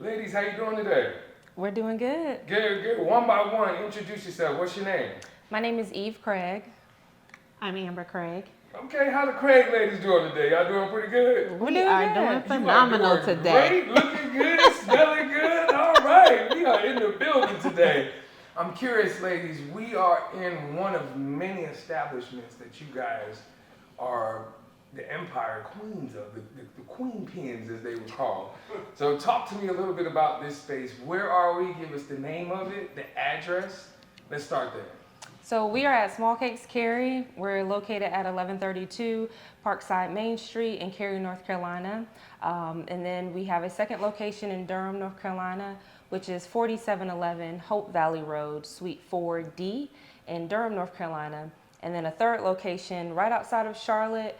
Ladies, how you doing today? We're doing good. Good. One by one, introduce yourself. What's your name? My name is Eve Craig. I'm Amber Craig. Okay, how the Craig ladies doing today? Y'all doing pretty good? We are doing phenomenal today. Great, looking good, smelling good. All right, we are in the building today. I'm curious, ladies, we are in one of many establishments that you guys are the empire queens of, the queen pins as they would call. So talk to me a little bit about this space. Where are we? Give us the name of it, the address. Let's start there. So we are at SmallCakes Cary. We're located at 1132 Parkside Main Street in Cary, North Carolina. And then we have a second location in Durham, North Carolina, which is 4711 Hope Valley Road, Suite 4D in Durham, North Carolina. And then a third location right outside of Charlotte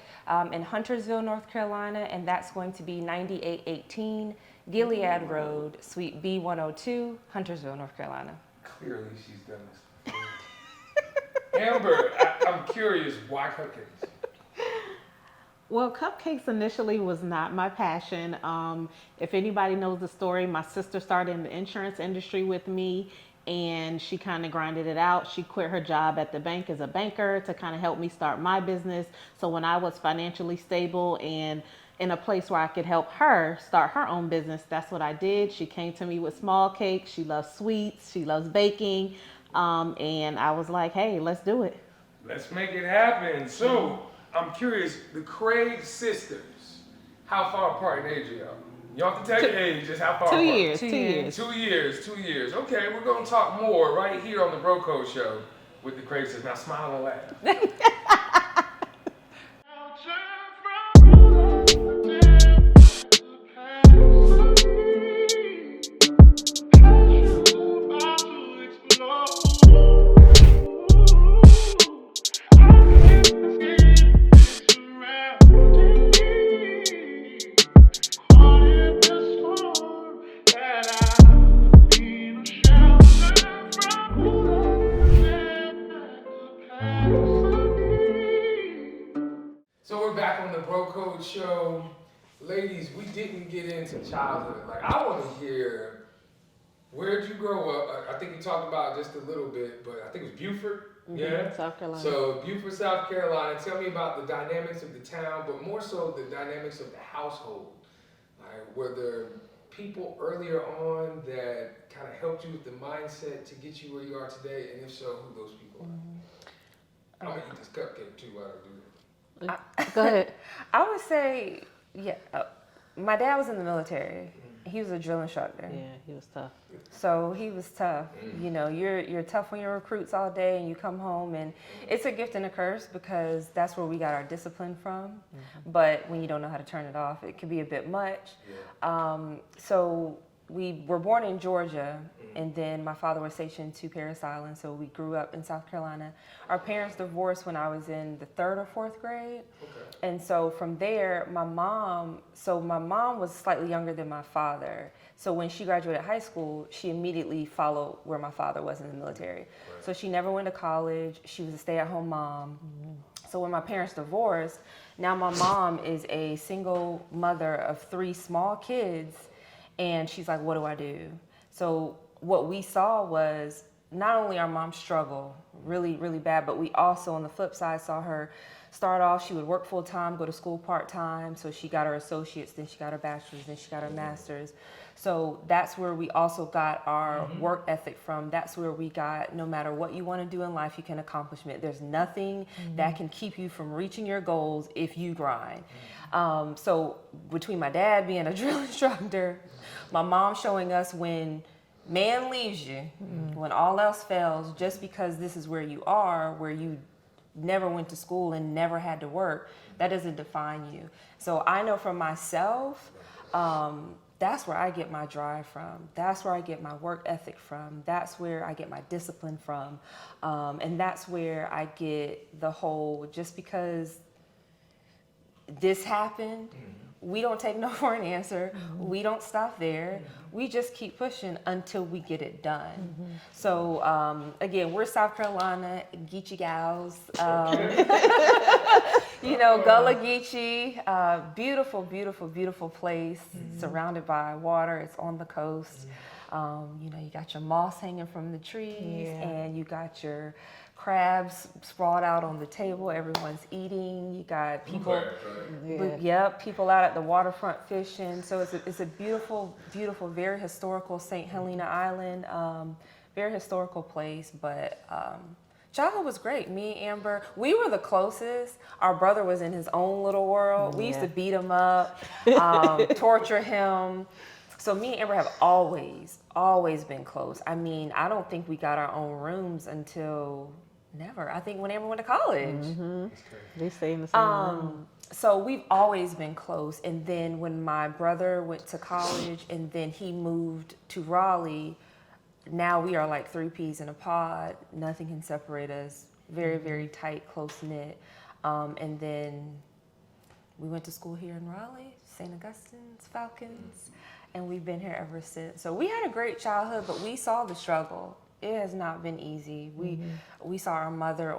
in Huntersville, North Carolina, and that's going to be 9818 Gilead Road, Suite B102, Huntersville, North Carolina. Clearly she's done this. Amber, I'm curious, why cupcakes? Well, cupcakes initially was not my passion. If anybody knows the story, my sister started in the insurance industry with me, and she kind of grinded it out. She quit her job at the bank as a banker to kind of help me start my business. So when I was financially stable and in a place where I could help her start her own business, that's what I did. She came to me with SmallCakes. She loves sweets. She loves baking. And I was like, hey, let's do it. Let's make it happen. So, I'm curious, the Craig sisters, how far apart in age are y'all? You don't have to tell your age, just how far apart? 2 years. 2 years. 2 years, 2 years. Okay, we're going to talk more right here on the Bro Code Show with the Craig sisters. Now, smile and laugh. So we're back on the Bro Code Show. Ladies, we didn't get into childhood. Like, I want to hear, where'd you grow up? I think you talked about it just a little bit, but I think it was Beaufort. Yeah? South Carolina. So Beaufort, South Carolina. Tell me about the dynamics of the town, but more so the dynamics of the household. Like, were there people earlier on that kind of helped you with the mindset to get you where you are today? And if so, who those people are? I'm going to eat this cupcake too while I do that. Go ahead. I would say, yeah, my dad was in the military. He was a drill instructor. Yeah, he was tough. So he was tough. You know, you're tough when you're recruits all day and you come home, and it's a gift and a curse because that's where we got our discipline from. But when you don't know how to turn it off, it can be a bit much. So we were born in Georgia, and then my father was stationed to Parris Island, so we grew up in South Carolina. Our parents divorced when I was in the 3rd or 4th grade. And so from there, my mom was slightly younger than my father. So when she graduated high school, she immediately followed where my father was in the military. So she never went to college. She was a stay-at-home mom. So when my parents divorced, now my mom is a single mother of 3 small kids, and she's like, what do I do? So what we saw was not only our mom struggle really, really bad, but we also on the flip side saw her start off, she would work full time, go to school part time. So she got her associates, then she got her bachelor's, then she got her master's. So that's where we also got our work ethic from. That's where we got, no matter what you want to do in life, you can accomplish it. There's nothing that can keep you from reaching your goals if you grind. So between my dad being a drill instructor, my mom showing us when man leaves you, when all else fails, just because this is where you are, where you never went to school and never had to work, that doesn't define you. So I know for myself, that's where I get my drive from. That's where I get my work ethic from. That's where I get my discipline from. And that's where I get the whole, just because this happened, we don't take no for an answer. We don't stop there. We just keep pushing until we get it done. So again, we're South Carolina, Geechee gals. You know, Gullah Geechee, beautiful, beautiful, beautiful place, surrounded by water. It's on the coast. You know, you got your moss hanging from the trees, and you got your crabs sprawled out on the table. Everyone's eating. You got people, people out at the waterfront fishing. So it's a beautiful, beautiful, very historical St. Helena Island, very historical place. But childhood was great. Me and Amber, we were the closest. Our brother was in his own little world. We used to beat him up, torture him. So me and Amber have always been close. I mean, I don't think we got our own rooms until never. I think when Amber went to college. They stay in the same room. So we've always been close. And then when my brother went to college and then he moved to Raleigh, now we are like three peas in a pod. Nothing can separate us. Very, very tight, close-knit. And then we went to school here in Raleigh, St. Augustine's, Falcons. And we've been here ever since. So we had a great childhood, but we saw the struggle. It has not been easy. We saw our mother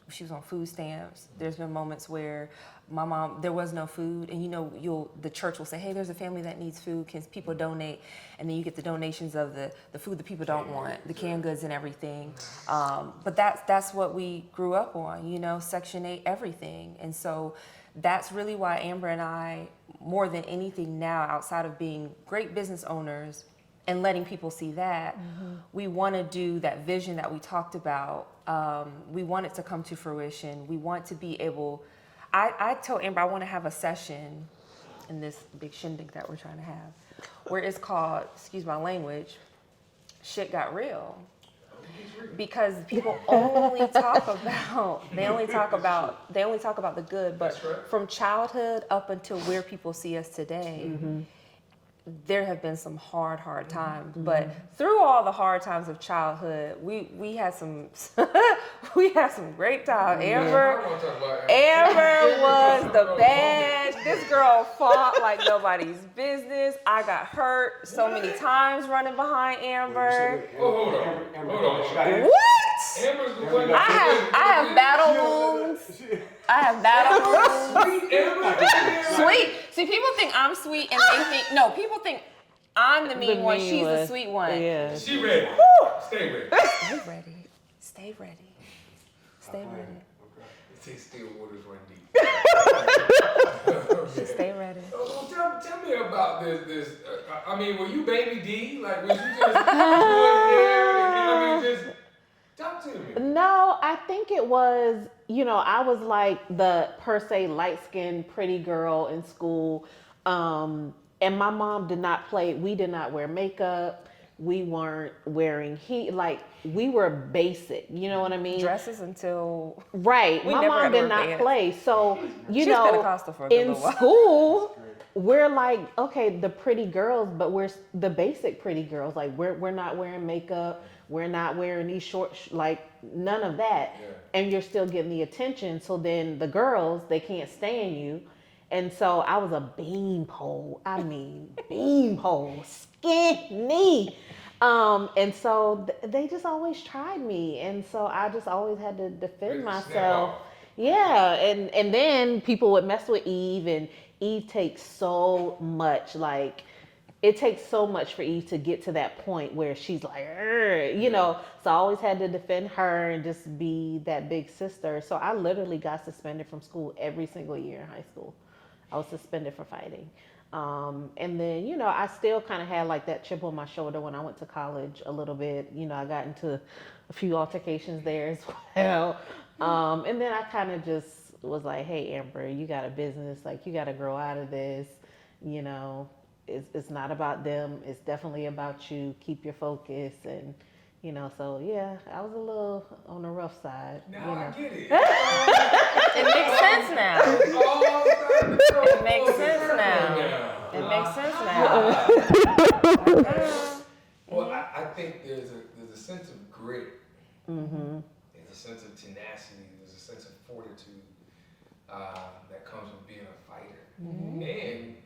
she was on food stamps. There's been moments where my mom, there was no food, and you know, the church will say, hey, there's a family that needs food, can people donate? And then you get the donations of the food that people don't want, the canned goods and everything. But that's what we grew up on, you know, Section 8, everything. And so that's really why Amber and I, more than anything now, outside of being great business owners and letting people see that, we want to do that vision that we talked about. We want it to come to fruition. We want to be able, I told Amber I want to have a session in this big shindig that we're trying to have, where it's called, excuse my language, shit got real. Because people only talk about the good, but from childhood up until where people see us today, there have been some hard times. But through all the hard times of childhood, we had some great times. Amber was the bad. This girl fought like nobody's business. I got hurt so many times running behind Amber. Hold on. What? Amber's the one I have battle wounds. Sweet. See, people think I'm sweet, and people think I'm the mean one. She's the sweet one. Yeah. She ready. Stay ready. Stay ready. Take still waters run deep. Stay ready. Tell me about this. I mean, were you baby D? Like, was you just going there? I mean, just talk to me. No, I think it was, you know, I was like the per se light-skinned pretty girl in school. And my mom did not play. We did not wear makeup. We weren't wearing we were basic. You know what I mean? Dresses until right. My mom did not play. So you know, Pentecostal for a good in little while. school, we're like, okay, the pretty girls, but we're the basic pretty girls. Like we're not wearing makeup. We're not wearing these short, none of that. Yeah. And you're still getting the attention. So then the girls, they can't stand you. And so I was a beanpole. I mean, beanpole, skinny. And so they just always tried me. And so I just always had to defend myself. Yeah. And then people would mess with Eve, and Eve takes so much, it takes so much for Eve to get to that point where she's like, you know, so I always had to defend her and just be that big sister. So I literally got suspended from school every single year in high school. I was suspended for fighting. And then, you know, I still kind of had like that chip on my shoulder when I went to college a little bit. You know, I got into a few altercations there as well. And then I kind of just was like, hey, Amber, you got a business. Like, you got to grow out of this, you know. It's not about them. It's definitely about you. Keep your focus. And, you know, so yeah, I was a little on the rough side. Now I get it. It makes sense now. It makes sense now. Well, I think there's a sense of grit. Mm-hmm. There's a sense of tenacity. There's a sense of fortitude that comes with being a fighter. And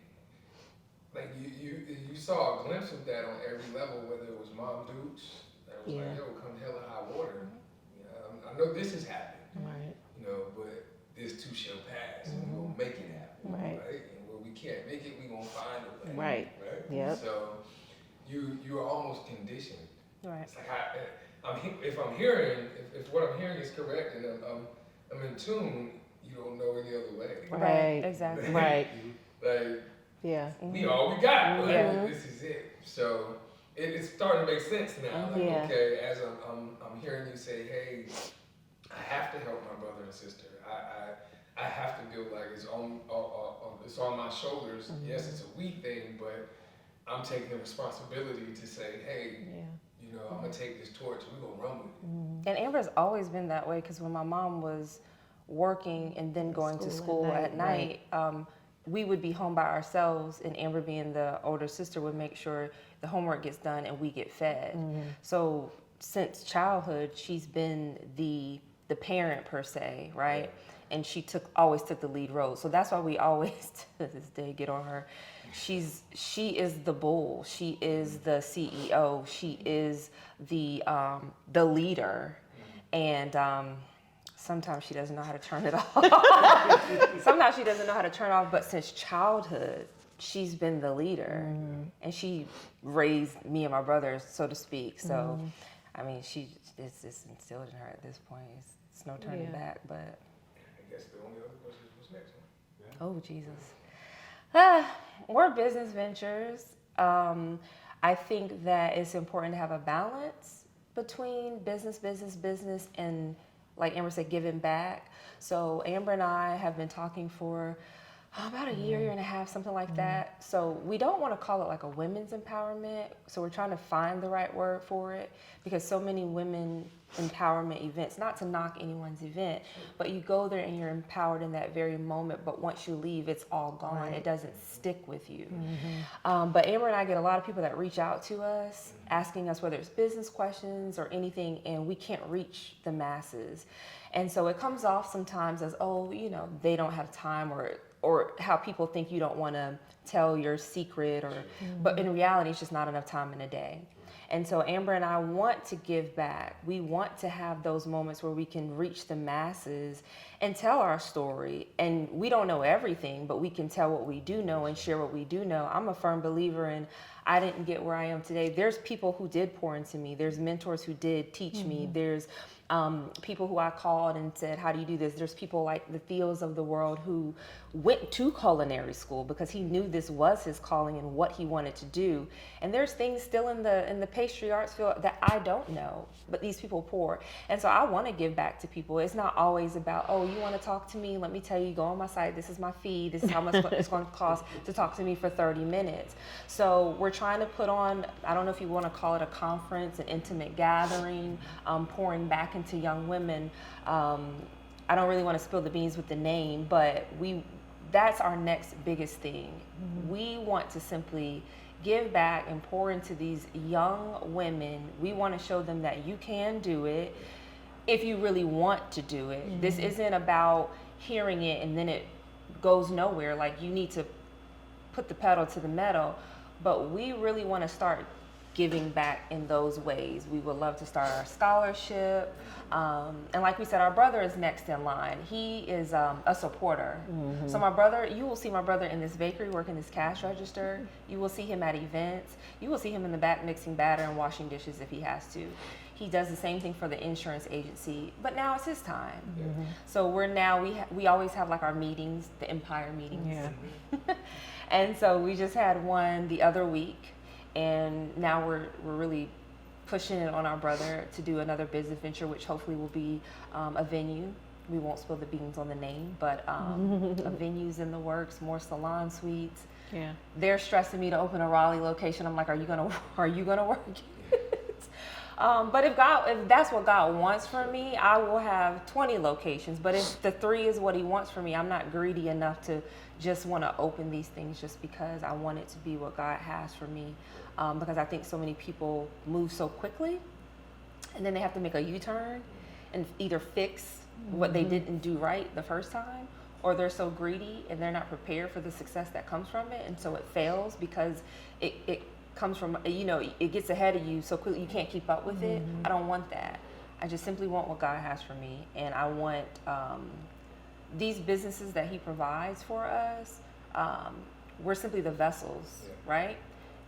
like you saw a glimpse of that on every level, whether it was Mom Dukes, that was like, yo, come hell or high water. I know this is happening, Right. you know, but this too shall pass, and we're gonna make it happen, Right. And when we can't make it, we gonna find a way, Right. Yep. So you are almost conditioned. Right. It's like if I'm hearing, if what I'm hearing is correct, and I'm in tune, you don't know any other way. Right. Exactly. Right. Like. Yeah. We all we got. Like, Yeah. this is it. So it's starting to make sense now. Like, Yeah. okay, as I'm hearing you say, hey, I have to help my brother and sister. I have to feel like it's on my shoulders. Yes, it's a we thing, but I'm taking the responsibility to say, hey, you know, I'm gonna take this torch. We're gonna run with it. And Amber's always been that way because when my mom was working and then going to school at night, we would be home by ourselves, and Amber, being the older sister, would make sure the homework gets done and we get fed. So since childhood, she's been the parent per se, right? And she always took the lead role. So that's why we always to this day get on her. She is the bull. She is the CEO. She is the leader, and sometimes she doesn't know how to turn it off. Sometimes she doesn't know how to turn it off, but since childhood, she's been the leader. And she raised me and my brothers, so to speak. So, I mean, it's instilled in her at this point. It's no turning back, but. I guess the only other question is what's next one? Oh, Jesus. We're business ventures. I think that it's important to have a balance between business, and, like Amber said, giving back. So Amber and I have been talking for about a year and a half, something like that. So we don't want to call it like a women's empowerment. So we're trying to find the right word for it, because so many women empowerment events, not to knock anyone's event, but you go there and you're empowered in that very moment, but once you leave, it's all gone. It doesn't stick with you. But Amber and I get a lot of people that reach out to us asking us whether it's business questions or anything, and we can't reach the masses. And so it comes off sometimes as, oh, you know, they don't have time, or how people think you don't want to tell your secret, but in reality, it's just not enough time in a day. And so Amber and I want to give back. We want to have those moments where we can reach the masses and tell our story. And we don't know everything, but we can tell what we do know and share what we do know. I'm a firm believer in, I didn't get where I am today. There's people who did pour into me. There's mentors who did teach me. There's people who I called and said, how do you do this? There's people like the Theos of the world who went to culinary school because he knew this was his calling and what he wanted to do. And there's things still in the pastry arts field that I don't know, but these people pour. And so I want to give back to people. It's not always about, oh, you want to talk to me? Let me tell you, go on my site. This is my fee. This is how much it's going to cost to talk to me for 30 minutes. So we're trying to put on, I don't know if you want to call it a conference, an intimate gathering, pouring back into young women. I don't really want to spill the beans with the name, but that's our next biggest thing. We want to simply give back and pour into these young women. We want to show them that you can do it if you really want to do it. This isn't about hearing it and then it goes nowhere. Like, you need to put the pedal to the metal, but we really want to start giving back in those ways. We would love to start our scholarship. And like we said, our brother is next in line. He is a supporter. So my brother, you will see my brother in this bakery working this cash register. You will see him at events. You will see him in the back mixing batter and washing dishes if he has to. He does the same thing for the insurance agency, but now it's his time. So we always have like our meetings, the Empire meetings. And so we just had one the other week. And now we're really pushing it on our brother to do another business venture, which hopefully will be a venue. We won't spill the beans on the name, but a venue's in the works, more salon suites. They're stressing me to open a Raleigh location. I'm like, are you gonna work it? But if that's what God wants for me, I will have 20 locations. But if the 3 is what he wants for me, I'm not greedy enough to just want to open these things just because I want it to be what God has for me. Because I think so many people move so quickly, and then they have to make a U-turn and either fix what they didn't do right the first time, or they're so greedy and they're not prepared for the success that comes from it, and so it fails because it comes from, it gets ahead of you so quickly you can't keep up with it. I don't want that. I just simply want what God has for me, and I want these businesses that He provides for us. We're simply the vessels, right?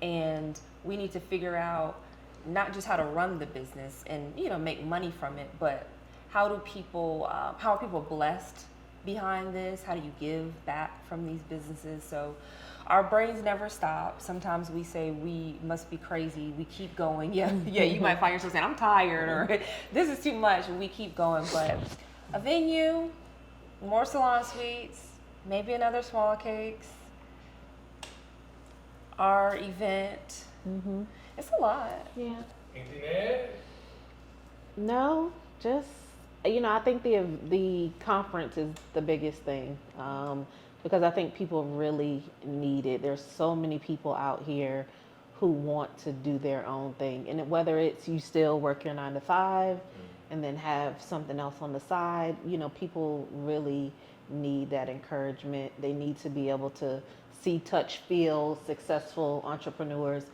And we need to figure out not just how to run the business and make money from it, but how are people blessed behind this? How do you give back from these businesses? So our brains never stop. Sometimes we say we must be crazy. We keep going. Yeah, you might find yourself saying, I'm tired, or this is too much, and we keep going. But a venue, more salon suites, maybe another SmallCakes, our event. It's a lot. Yeah. Anything to add? No, just I think the conference is the biggest thing, because I think people really need it. There's so many people out here who want to do their own thing, and whether it's you still work your 9 to 5 and then have something else on the side, people really need that encouragement. They need to be able to see, touch, feel successful entrepreneurs,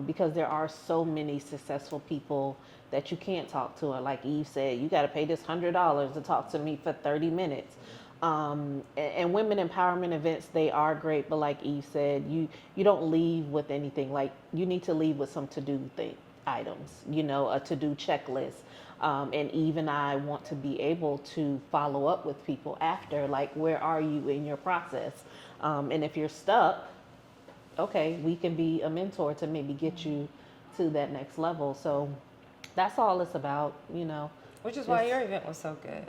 because there are so many successful people that you can't talk to. And like Eve said, you got to pay this $100 to talk to me for 30 minutes. And women empowerment events, they are great, but like Eve said, you don't leave with anything. Like, you need to leave with some to-do items, a to-do checklist. And Eve and I want to be able to follow up with people after, like, where are you in your process? And if you're stuck, okay, we can be a mentor to maybe get you to that next level. So that's all it's about, Which is why your event was so good.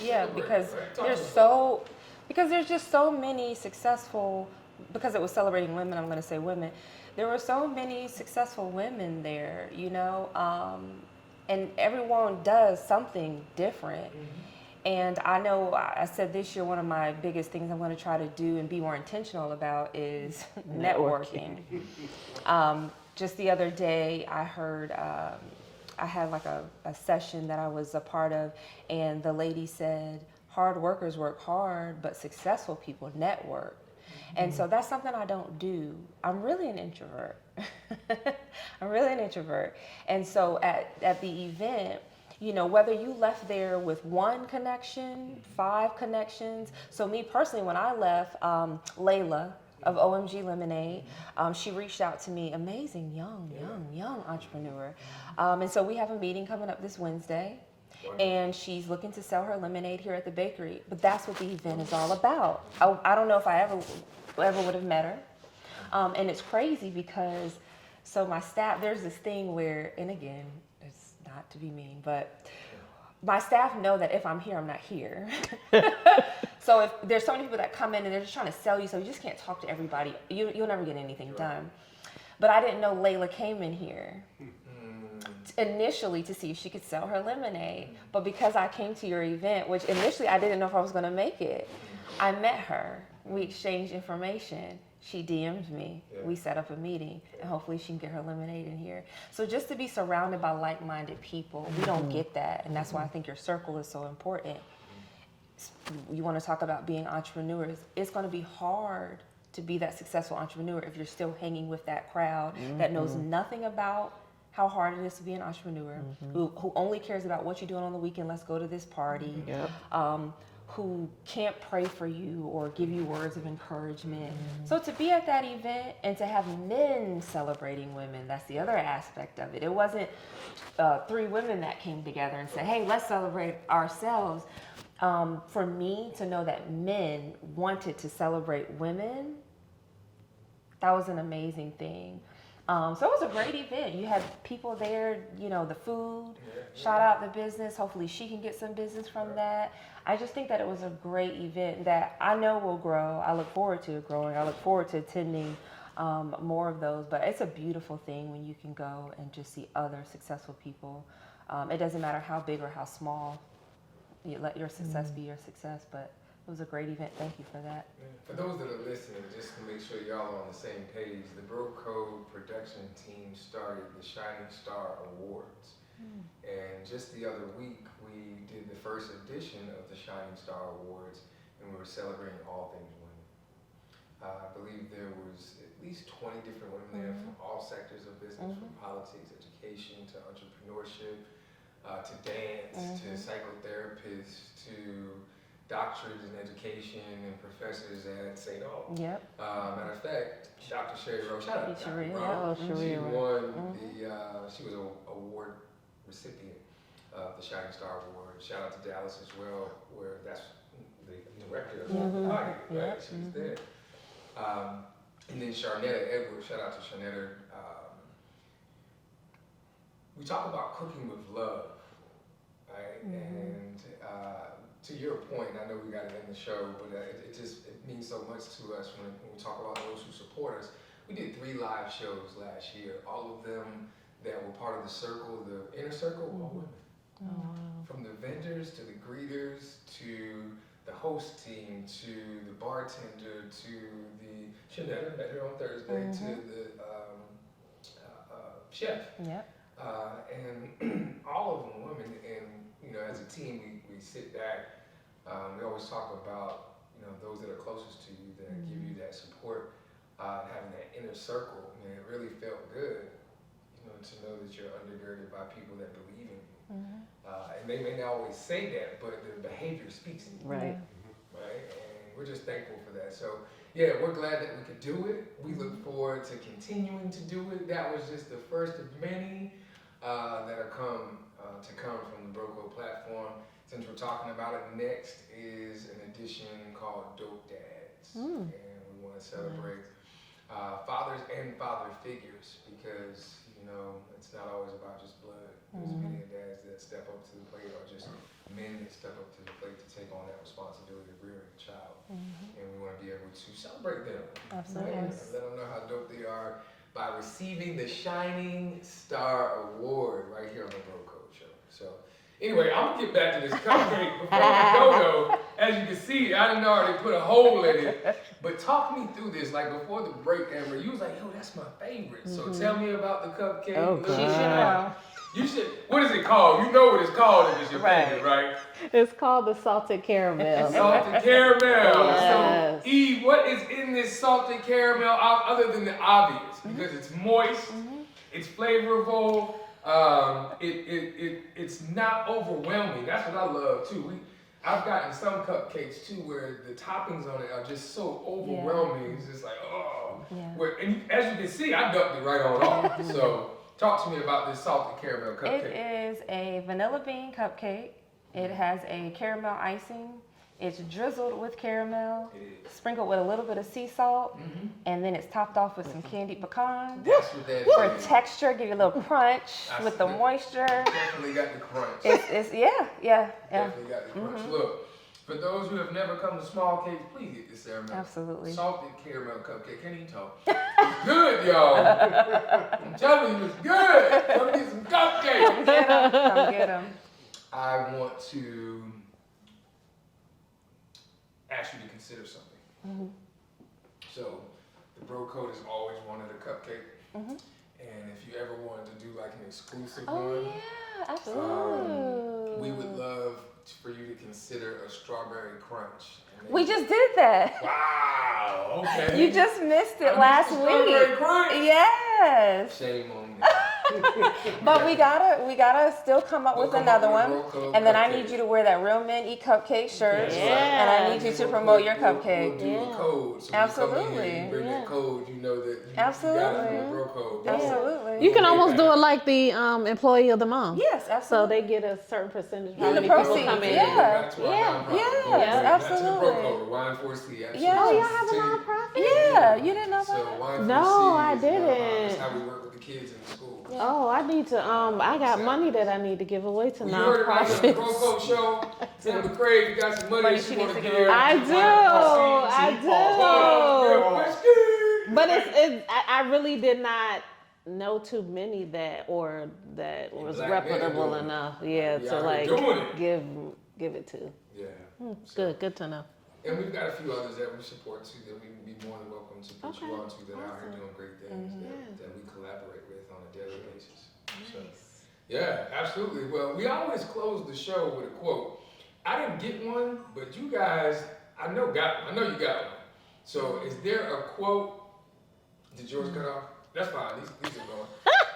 Yeah, because there's just so many successful, because it was celebrating women, I'm going to say women. There were so many successful women there, and everyone does something different. And I know I said this year, one of my biggest things I'm going to try to do and be more intentional about is networking. Just the other day, I heard, I had like a session that I was a part of, and the lady said, hard workers work hard, but successful people network. And so that's something I don't do. I'm really an introvert. And so at the event, whether you left there with 1 connection, 5 connections. So me personally, when I left, Layla of OMG Lemonade, she reached out to me, amazing, young entrepreneur. And so we have a meeting coming up this Wednesday, and she's looking to sell her lemonade here at the bakery. But that's what the event is all about. I don't know if I ever would have met her. And it's crazy because, so my staff, there's this thing where, and again, it's not to be mean, but my staff know that if I'm here, I'm not here. So if there's so many people that come in and they're just trying to sell you, so you just can't talk to everybody. You'll never get anything done. But I didn't know Layla came in here initially to see if she could sell her lemonade. But because I came to your event, which initially I didn't know if I was going to make it, I met her. We exchanged information. She DM'd me. We set up a meeting, and hopefully she can get her lemonade in here. So just to be surrounded by like-minded people, we don't get that, and that's why I think your circle is so important. You want to talk about being entrepreneurs. It's going to be hard to be that successful entrepreneur if you're still hanging with that crowd that knows nothing about how hard it is to be an entrepreneur, who only cares about what you're doing on the weekend. Let's go to this party. Who can't pray for you or give you words of encouragement. So to be at that event and to have men celebrating women, that's the other aspect of it. It wasn't 3 women that came together and said, hey, let's celebrate ourselves. For me to know that men wanted to celebrate women, that was an amazing thing. So it was a great event. You had people there, the food, shout out the business. Hopefully she can get some business from that. I just think that it was a great event that I know will grow. I look forward to it growing. I look forward to attending more of those. But it's a beautiful thing when you can go and just see other successful people. It doesn't matter how big or how small. You let your success be your success. But it was a great event. Thank you for that. For those that are listening, just to make sure y'all are on the same page, the Bro Code production team started the Shining Star Awards. And just the other week, we did the first edition of the Shining Star Awards. and we were celebrating all things women. I believe there was at least 20 different women there from all sectors of business, from politics, education, to entrepreneurship, to dance, to psychotherapists, to doctors in education and professors at St. Aug. Yep. Matter of fact, Dr. Sherry Rowe, shout out to Dr. Sherry, Rowe. She Sherry won she was an award recipient of the Shining Star Award. Shout out to Dallas as well, where that's the director of the party, right? She's there. And then Sharnetta Edwards, shout out to Sharnetta. We talk about cooking with love, right? And to your point, I know we got it in the show, but it means so much to us when we talk about those who support us. We did 3 live shows last year. All of them that were part of the circle, the inner circle, were all women. Oh, wow. From the vendors to the greeters to the host team to the bartender to the Shanetta, met her on Thursday, to the chef. Yep. And all of them women. And you know, as a team, we sit back. We always talk about those that are closest to you, that give you that support, having that inner circle. And it really felt good, to know that you're undergirded by people that believe in you. And they may not always say that, but their behavior speaks to you. Right. Right? And we're just thankful for that. So, yeah, we're glad that we could do it. We look forward to continuing to do it. That was just the first of many that are to come from the Broco platform. Since we're talking about it, next is an edition called Dope Dads. And we want to celebrate fathers and father figures, because it's not always about just blood. There's many dads that step up to the plate, or just men that step up to the plate to take on that responsibility of rearing a child. And we want to be able to celebrate them. Absolutely. Right? Let them know how dope they are by receiving the Shining Star Award right here on the Broco Show. So anyway, I'm gonna get back to this cupcake before we go though. As you can see, I didn't already put a hole in it. But talk me through this. Like before the break, Amber, you was like, "Yo, that's my favorite." So tell me about the cupcake. Oh, God. You should. What is it called? You know what it's called if it's your favorite, right? It's called the salted caramel. Salted caramel. Yes. So, Eve, what is in this salted caramel other than the obvious? Because it's moist, it's flavorful. It's not overwhelming. That's what I love too. I've gotten some cupcakes too where the toppings on it are just so overwhelming. It's just like, oh. And as you can see, I dumped it right on off. So talk to me about this salted caramel cupcake. It is a vanilla bean cupcake. It has a caramel icing. It's drizzled with caramel, sprinkled with a little bit of sea salt, and then it's topped off with some candied pecan. That's what that For is. texture, give you a little crunch with the moisture. Definitely got the crunch. It's yeah. Definitely got the crunch. Look, for those who have never come to SmallCakes, please get this ceremony. Absolutely. Salted caramel cupcake. Can't even talk. It's good, y'all. I'm telling you, it's good. Come get some cupcakes. Come get them. I want to ask you to consider something. So, the Bro Code has always wanted a cupcake. And if you ever wanted to do like an exclusive one, Yeah, absolutely. we would love for you to consider a strawberry crunch. We just did that. Wow, okay. You just missed it I last missed the strawberry week. crunch. Yes. Shame on me. But we gotta still come up We'll with come another up with a one. Bro Code And then I cupcake. need you to wear that Real Men Eat Cupcake shirt. That's Yeah. And I need you to promote your We'll cupcake. do a code. So Absolutely. When you come in here, you bring that code, you know that you Absolutely. got a Bro Code. Absolutely. You can almost do it like the employee of the month. Yes, So absolutely. they get a certain percentage. Yeah, the how many people proceeds, come in. yeah. Back to our Yeah. nonprofit. Yes, Go back to the Bro absolutely. Code, the Y4C. Absolutely. Yeah. Oh, y'all have a Continue. nonprofit? Yeah, you didn't know So that? Y4C No, I is didn't. how we work with the kids in the school. Oh, I need to. I got money that I need to give away to Well, you heard it right here on the Bro nonprofits. Code show. Amber Craig, you got some money Money that she you want needs to to give. give. I do. I do. But I really did not know too many that was black men are reputable doing it. enough. We Yeah, out to here like doing it. give it to. Yeah. Good to know. And we've got a few others that we support too that we would be more than welcome to put you Okay. on to that are out here Awesome. doing great things Yeah. that we collaborate with on a daily basis. So, yeah, absolutely. Well, we always close the show with a quote. I didn't get one, but you guys I know you got one. So is there a quote? Did yours cut off? That's fine. These are going.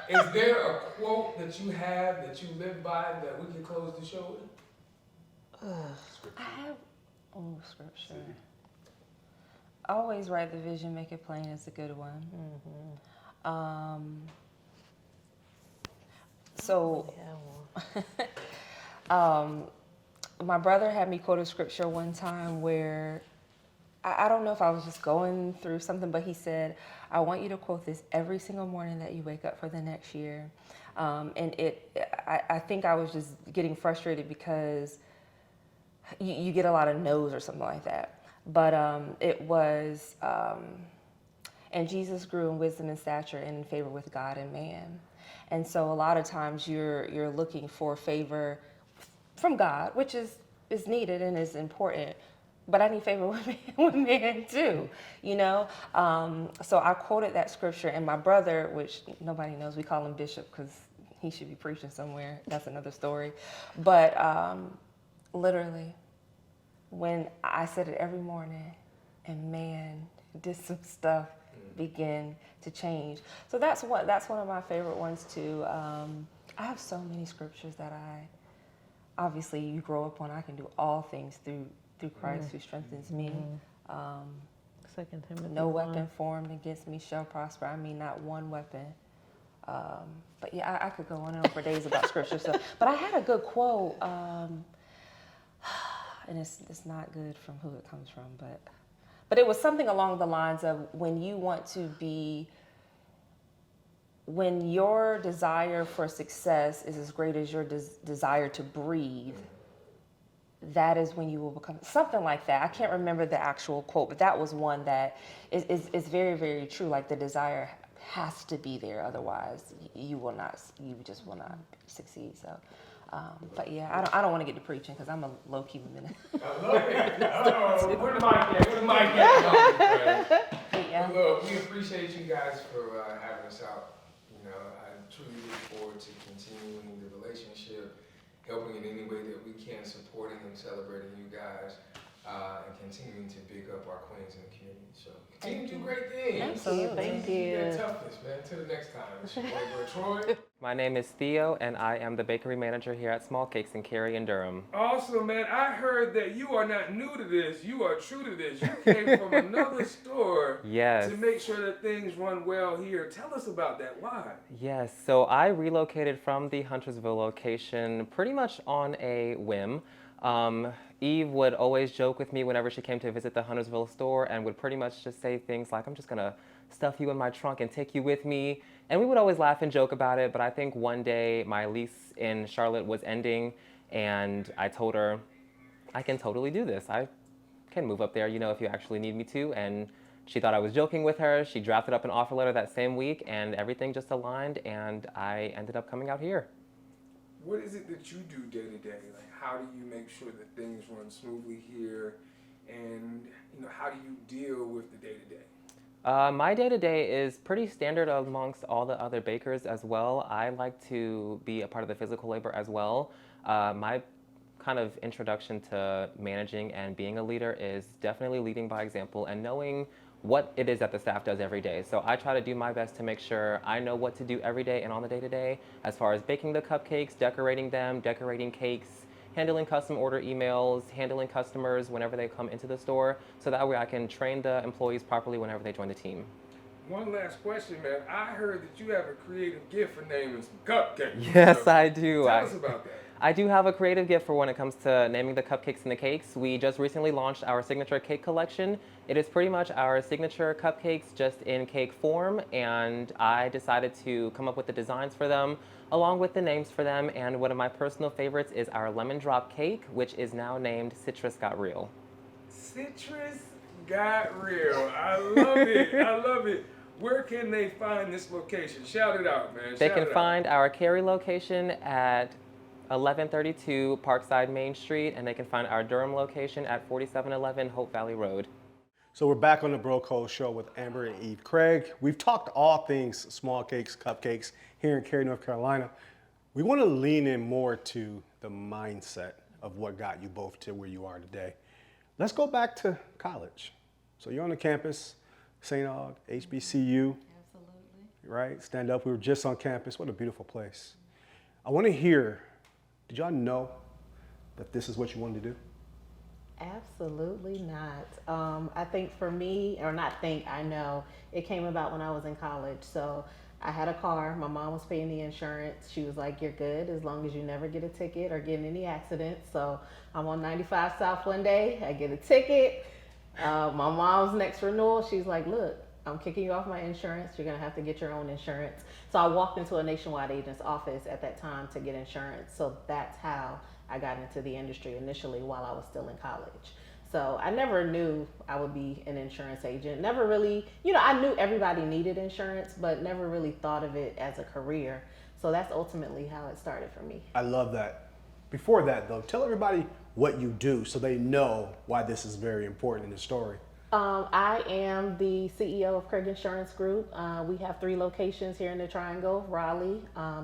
Is there a quote that you have that you live by that we can close the show with? I have scripture. Always write the vision, make it plain. It's a good one. So, my brother had me quote a scripture one time where I don't know if I was just going through something, but he said, I want you to quote this every single morning that you wake up for the next year. And I think I was just getting frustrated because you get a lot of no's or something like that. But it was, and Jesus grew in wisdom and stature and in favor with God and man. And so a lot of times you're looking for favor from God, which is needed and is important. But I need favor with man too, you know? So I quoted that scripture, and my brother, which nobody knows, we call him Bishop because he should be preaching somewhere. That's another story. But literally, when I said it every morning, and man, did some stuff begin to change. So that's one of my favorite ones too. I have so many scriptures that obviously you grow up on. I can do all things through Christ who strengthens me. 2 Timothy No 1. weapon formed against me shall prosper. I mean, not one weapon. But yeah, I could go on and on for days about scripture stuff. But I had a good quote, and it's not good from who it comes from, but it was something along the lines of when your desire for success is as great as your desire to breathe, that is when you will become something like that. I can't remember the actual quote, but that was one that is very, very true. Like the desire has to be there, otherwise you just will not succeed. So, but yeah, I don't want to get to preaching because I'm a low key minute. I love it. Where the mic at? Yeah. Look, we appreciate you guys for having us out. You know, I truly look forward to continuing the relationship, helping in any way that we can, supporting and celebrating you guys, and continuing to big up our queens in the community. So continue to do great things. Absolutely. Thank Keep you. that toughness, man. Until the next time. It's your boy, Troy. My name is Theo, and I am the bakery manager here at SmallCakes in Cary and Durham. Awesome, man. I heard that you are not new to this. You are true to this. You came from another store Yes. to make sure that things run well here. Tell us about that. Why? Yes, so I relocated from the Huntersville location pretty much on a whim. Eve would always joke with me whenever she came to visit the Huntersville store and would pretty much just say things like, I'm just gonna stuff you in my trunk and take you with me. And we would always laugh and joke about it, but I think one day my lease in Charlotte was ending and I told her, I can totally do this. I can move up there, you know, if you actually need me to. And she thought I was joking with her. She drafted up an offer letter that same week and everything just aligned and I ended up coming out here. What is it that you do day to day? Like, how do you make sure that things run smoothly here? And, you know, how do you deal with the day to day? My day-to-day is pretty standard amongst all the other bakers as well. I like to be a part of the physical labor as well. My kind of introduction to managing and being a leader is definitely leading by example and knowing what it is that the staff does every day. So I try to do my best to make sure I know what to do every day and on the day-to-day as far as baking the cupcakes, decorating them, decorating cakes, handling custom order emails, handling customers whenever they come into the store, so that way I can train the employees properly whenever they join the team. One last question, man. I heard that you have a creative gift for naming some cupcakes. Yes, I do. Tell us about that. I do have a creative gift for when it comes to naming the cupcakes and the cakes. We just recently launched our signature cake collection. It is pretty much our signature cupcakes just in cake form, and I decided to come up with the designs for them along with the names for them, and one of my personal favorites is our lemon drop cake, which is now named Citrus Got Real. Citrus Got Real. I love it. I love it. Where can they find this location? Shout it out, man. They Shout can it out. find our Cary location at 1132 Parkside Main Street, and they can find our Durham location at 4711 Hope Valley Road. So we're back on the Bro Code Show with Amber and Eve Craig. We've talked all things SmallCakes, cupcakes here in Cary, North Carolina. We want to lean in more to the mindset of what got you both to where you are today. Let's go back to college. So you're on the campus, St. Aug, HBCU. Absolutely. Right? Stand up. We were just on campus. What a beautiful place. I want to hear, did y'all know that this is what you wanted to do? Absolutely not. I think for me, or not think, I know, it came about when I was in college. So I had a car. My mom was paying the insurance. She was like, you're good as long as you never get a ticket or get in any accidents. So I'm on 95 South one day. I get a ticket. My mom's next renewal, she's like, look, I'm kicking you off my insurance. You're going to have to get your own insurance. So I walked into a nationwide agent's office at that time to get insurance. So that's how I got into the industry initially while I was still in college. So I never knew I would be an insurance agent. Never really, I knew everybody needed insurance, but never really thought of it as a career. So that's ultimately how it started for me. I love that. Before that, though, tell everybody what you do so they know why this is very important in the story. I am the CEO of Craig Insurance Group. We have 3 locations here in the Triangle: Raleigh,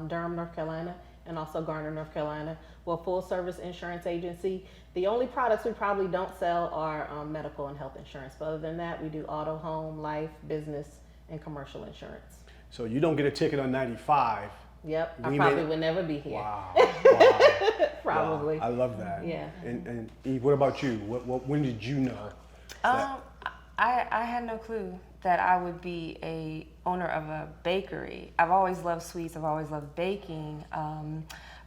Durham, North Carolina, and also Garner, North Carolina. We're a full service insurance agency. The only products we probably don't sell are medical and health insurance. But other than that, we do auto, home, life, business, and commercial insurance. So you don't get a ticket on 95. Yep, I We probably made- would never be here. Wow. Probably. Wow. I love that. Yeah. And Eve, what about you? When did you know? I had no clue that I would be a owner of a bakery. I've always loved sweets. I've always loved baking.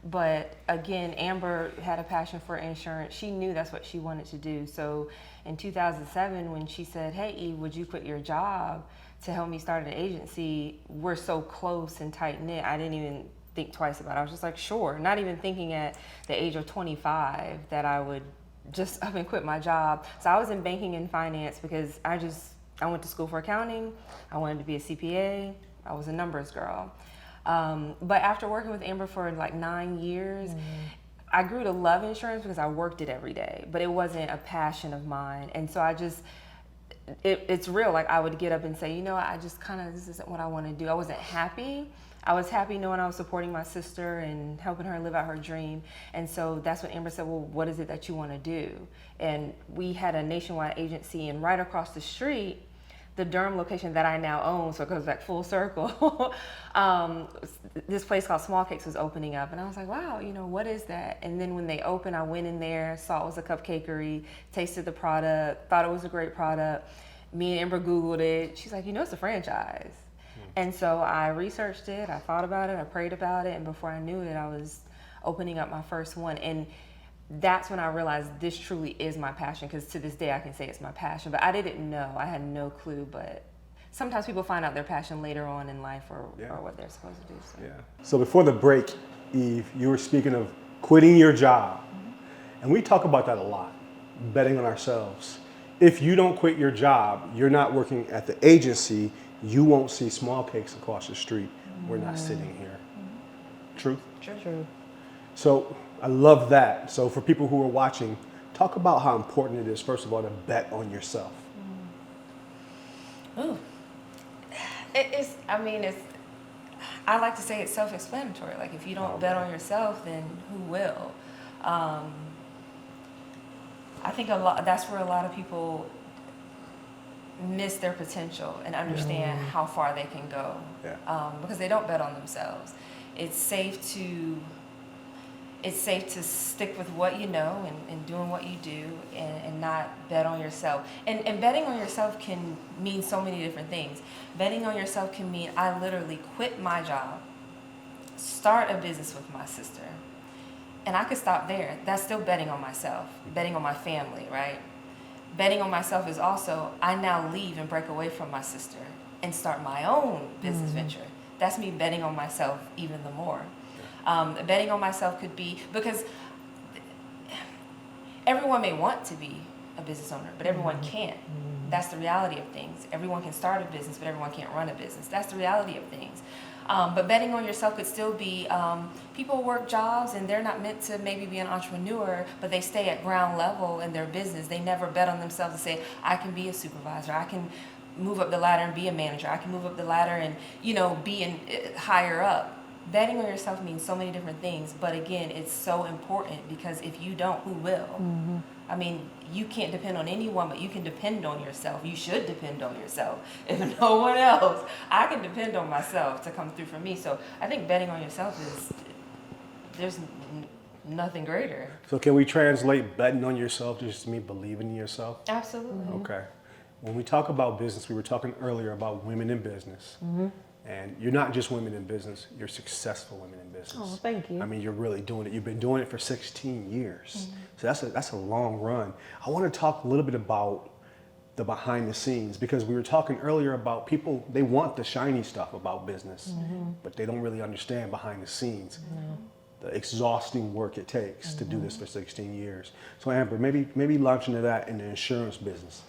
But again, Amber had a passion for insurance. She knew that's what she wanted to do. So in 2007, when she said, hey, Eve, would you quit your job to help me start an agency? We're so close and tight knit. I didn't even think twice about it. I was just like, sure. Not even thinking at the age of 25 that I would just up and quit my job. So I was in banking and finance because I went to school for accounting. I wanted to be a CPA. I was a numbers girl. But after working with Amber for like 9 years, I grew to love insurance because I worked it every day, but it wasn't a passion of mine. And so it's real. Like I would get up and say, this isn't what I want to do. I wasn't happy. I was happy knowing I was supporting my sister and helping her live out her dream. And so that's when Amber said, well, what is it that you want to do? And we had a nationwide agency, and right across the street, the Durham location that I now own, so it goes back full circle, this place called SmallCakes was opening up. And I was like, wow, what is that? And then when they opened, I went in there, saw it was a cupcakery, tasted the product, thought it was a great product. Me and Amber Googled it. She's like, it's a franchise. And so I researched it, I thought about it, I prayed about it, and before I knew it, I was opening up my first one. And that's when I realized this truly is my passion, because to this day I can say it's my passion. But I didn't know, I had no clue. But sometimes people find out their passion later on in life or what they're supposed to do. So. Yeah. So before the break, Eve, you were speaking of quitting your job. And we talk about that a lot, betting on ourselves. If you don't quit your job, you're not working at the agency, you won't see SmallCakes across the street. We're not sitting here. Truth? True. So I love that. So for people who are watching, talk about how important it is, first of all, to bet on yourself. Ooh. I like to say it's self-explanatory. Like if you don't bet on yourself, then who will? I think that's where a lot of people miss their potential and understand how far they can go, because they don't bet on themselves. It's safe to stick with what you know and doing what you do and not bet on yourself. And betting on yourself can mean so many different things. Betting on yourself can mean I literally quit my job, start a business with my sister, and I could stop there. That's still betting on myself, betting on my family, right? Betting on myself is also, I now leave and break away from my sister and start my own business venture. That's me betting on myself even the more. Betting on myself could be, because everyone may want to be a business owner, but everyone can't. That's the reality of things. Everyone can start a business, but everyone can't run a business. That's the reality of things. But betting on yourself could still be, people work jobs and they're not meant to maybe be an entrepreneur, but they stay at ground level in their business. They never bet on themselves and say, I can be a supervisor, I can move up the ladder and be a manager, I can move up the ladder and, be higher up. betting on yourself means so many different things, but again, it's so important because if you don't, who will? I mean, you can't depend on anyone, but you can depend on yourself. You should depend on yourself. If no one else, I can depend on myself to come through for me. So I think betting on yourself there's nothing greater. So can we translate betting on yourself just to mean believing in yourself? Absolutely. Okay. When we talk about business, we were talking earlier about women in business. And you're not just women in business, you're successful women in business. Oh, thank you. I mean, you're really doing it. You've been doing it for 16 years. So that's a long run. I want to talk a little bit about the behind the scenes, because we were talking earlier about people, they want the shiny stuff about business, but they don't really understand behind the scenes. The exhausting work it takes to do this for 16 years. So Amber, maybe launch into that in the insurance business.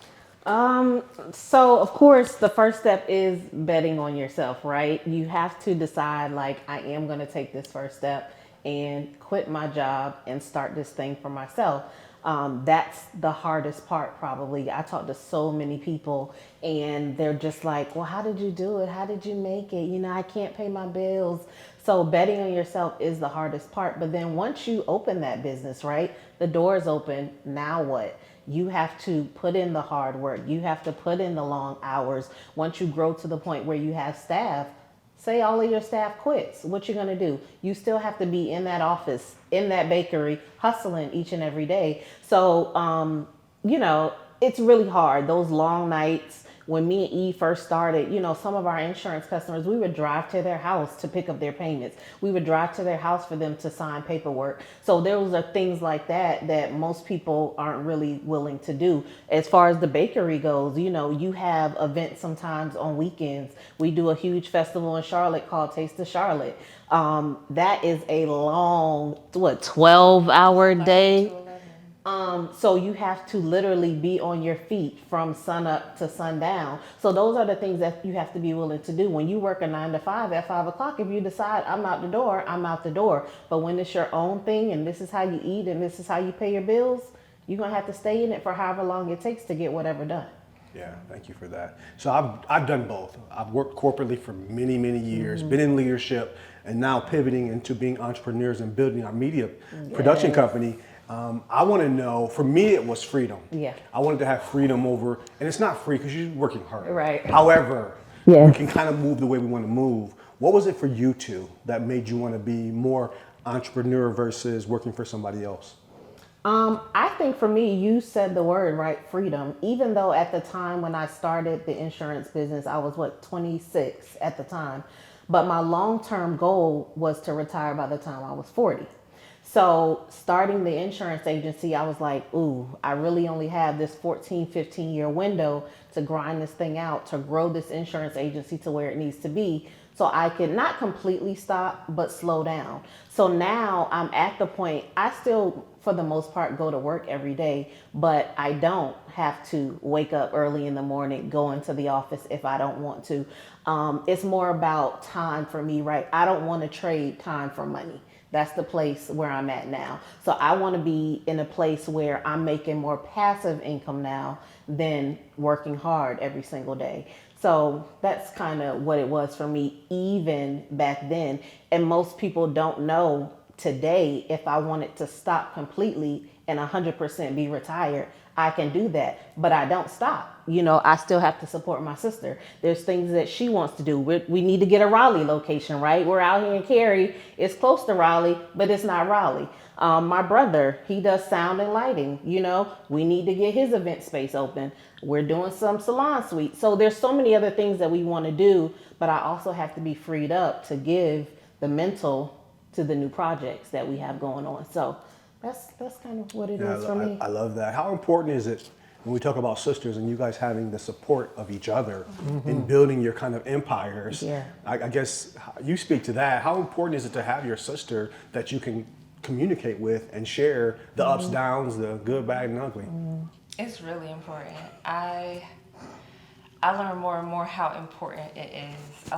So of course the first step is betting on yourself, right? You have to decide, like, I am going to take this first step and quit my job and start this thing for myself. That's the hardest part, probably. I talk to so many people and they're just like, well, how did you do it? How did you make it? You know, I can't pay my bills. So betting on yourself is the hardest part. But then once you open that business, right, the door is open. Now what? You have to put in the hard work. You have to put in the long hours. Once you grow to the point where you have staff, say all of your staff quits. What you gonna do? You still have to be in that office, in that bakery, hustling each and every day. So, you know, it's really hard. Those long nights. When me and Eve first started, you know, some of our insurance customers, we would drive to their house to pick up their payments. We would drive to their house for them to sign paperwork. So those are things like that that most people aren't really willing to do. As far as the bakery goes, you know, you have events sometimes on weekends. We do a huge festival in Charlotte called Taste of Charlotte. That is a long, 12-hour day. So you have to literally be on your feet from sun up to sundown. So those are the things that you have to be willing to do. When you work a 9 to 5 at 5 o'clock, if you decide I'm out the door, I'm out the door. But when it's your own thing and this is how you eat and this is how you pay your bills, you're going to have to stay in it for however long it takes to get whatever done. Yeah, thank you for that. So I've done both. I've worked corporately for many, many years, been in leadership, and now pivoting into being entrepreneurs and building our media production company. I want to know, for me, it was freedom. Yeah. I wanted to have freedom over, and it's not free because you're working hard. Right. However, Yeah. we can kind of move the way we want to move. What was it for you two that made you want to be more entrepreneur versus working for somebody else? I think for me, you said the word, right? Freedom. Even though at the time when I started the insurance business, I was 26 at the time. But my long-term goal was to retire by the time I was 40. So starting the insurance agency, I was like, ooh, I really only have this 14, 15 year window to grind this thing out, to grow this insurance agency to where it needs to be. So I could not completely stop, but slow down. So now I'm at the point, I still, for the most part, go to work every day, but I don't have to wake up early in the morning, go into the office if I don't want to. It's more about time for me, right? I don't want to trade time for money. That's the place where I'm at now. So I want to be in a place where I'm making more passive income now than working hard every single day. So that's kind of what it was for me even back then. And most people don't know today, if I wanted to stop completely and 100% be retired, I can do that, but I don't stop. You know, I still have to support my sister. There's things that she wants to do. We need to get a Raleigh location, right? We're out here in Cary. It's close to Raleigh, but it's not Raleigh. My brother, he does sound and lighting. You know, we need to get his event space open. We're doing some salon suites. So there's so many other things that we want to do, but I also have to be freed up to give the mental to the new projects that we have going on. So that's kind of what it is for me. I love that. How important is it when we talk about sisters and you guys having the support of each other in building your kind of empires? Yeah. I guess you speak to that. How important is it to have your sister that you can communicate with and share the ups, downs, the good, bad, and ugly? It's really important. I learn more and more how important it is.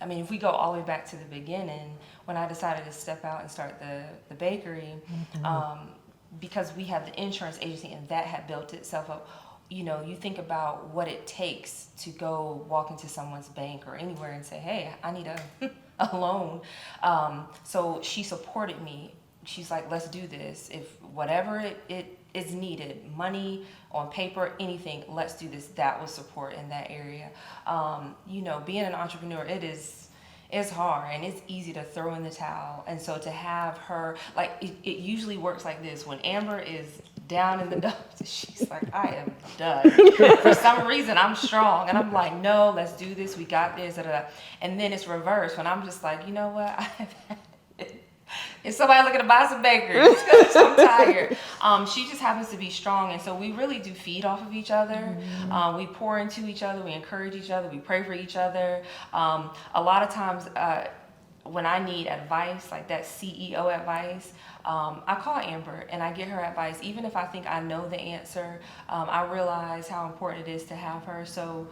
I mean, if we go all the way back to the beginning, when I decided to step out and start the bakery, because we have the insurance agency and that had built itself up, you know, you think about what it takes to go walk into someone's bank or anywhere and say, hey, I need alone. So she supported me. She's like, let's do this. If whatever it is needed, money, on paper, anything, let's do this. That was support in that area. You know, being an entrepreneur, it's hard and it's easy to throw in the towel. And so to have her, like, it usually works like this. When Amber is down in the dumps, she's like, I am done. For some reason, I'm strong. And I'm like, no, let's do this. We got this. Da, da, da. And then it's reversed when I'm just like, you know what? Is somebody looking to buy some bakeries? I'm tired. She just happens to be strong. And so we really do feed off of each other. We pour into each other. We encourage each other. We pray for each other. A lot of times when I need advice, like that CEO advice, I call Amber and I get her advice. Even if I think I know the answer, I realize how important it is to have her. So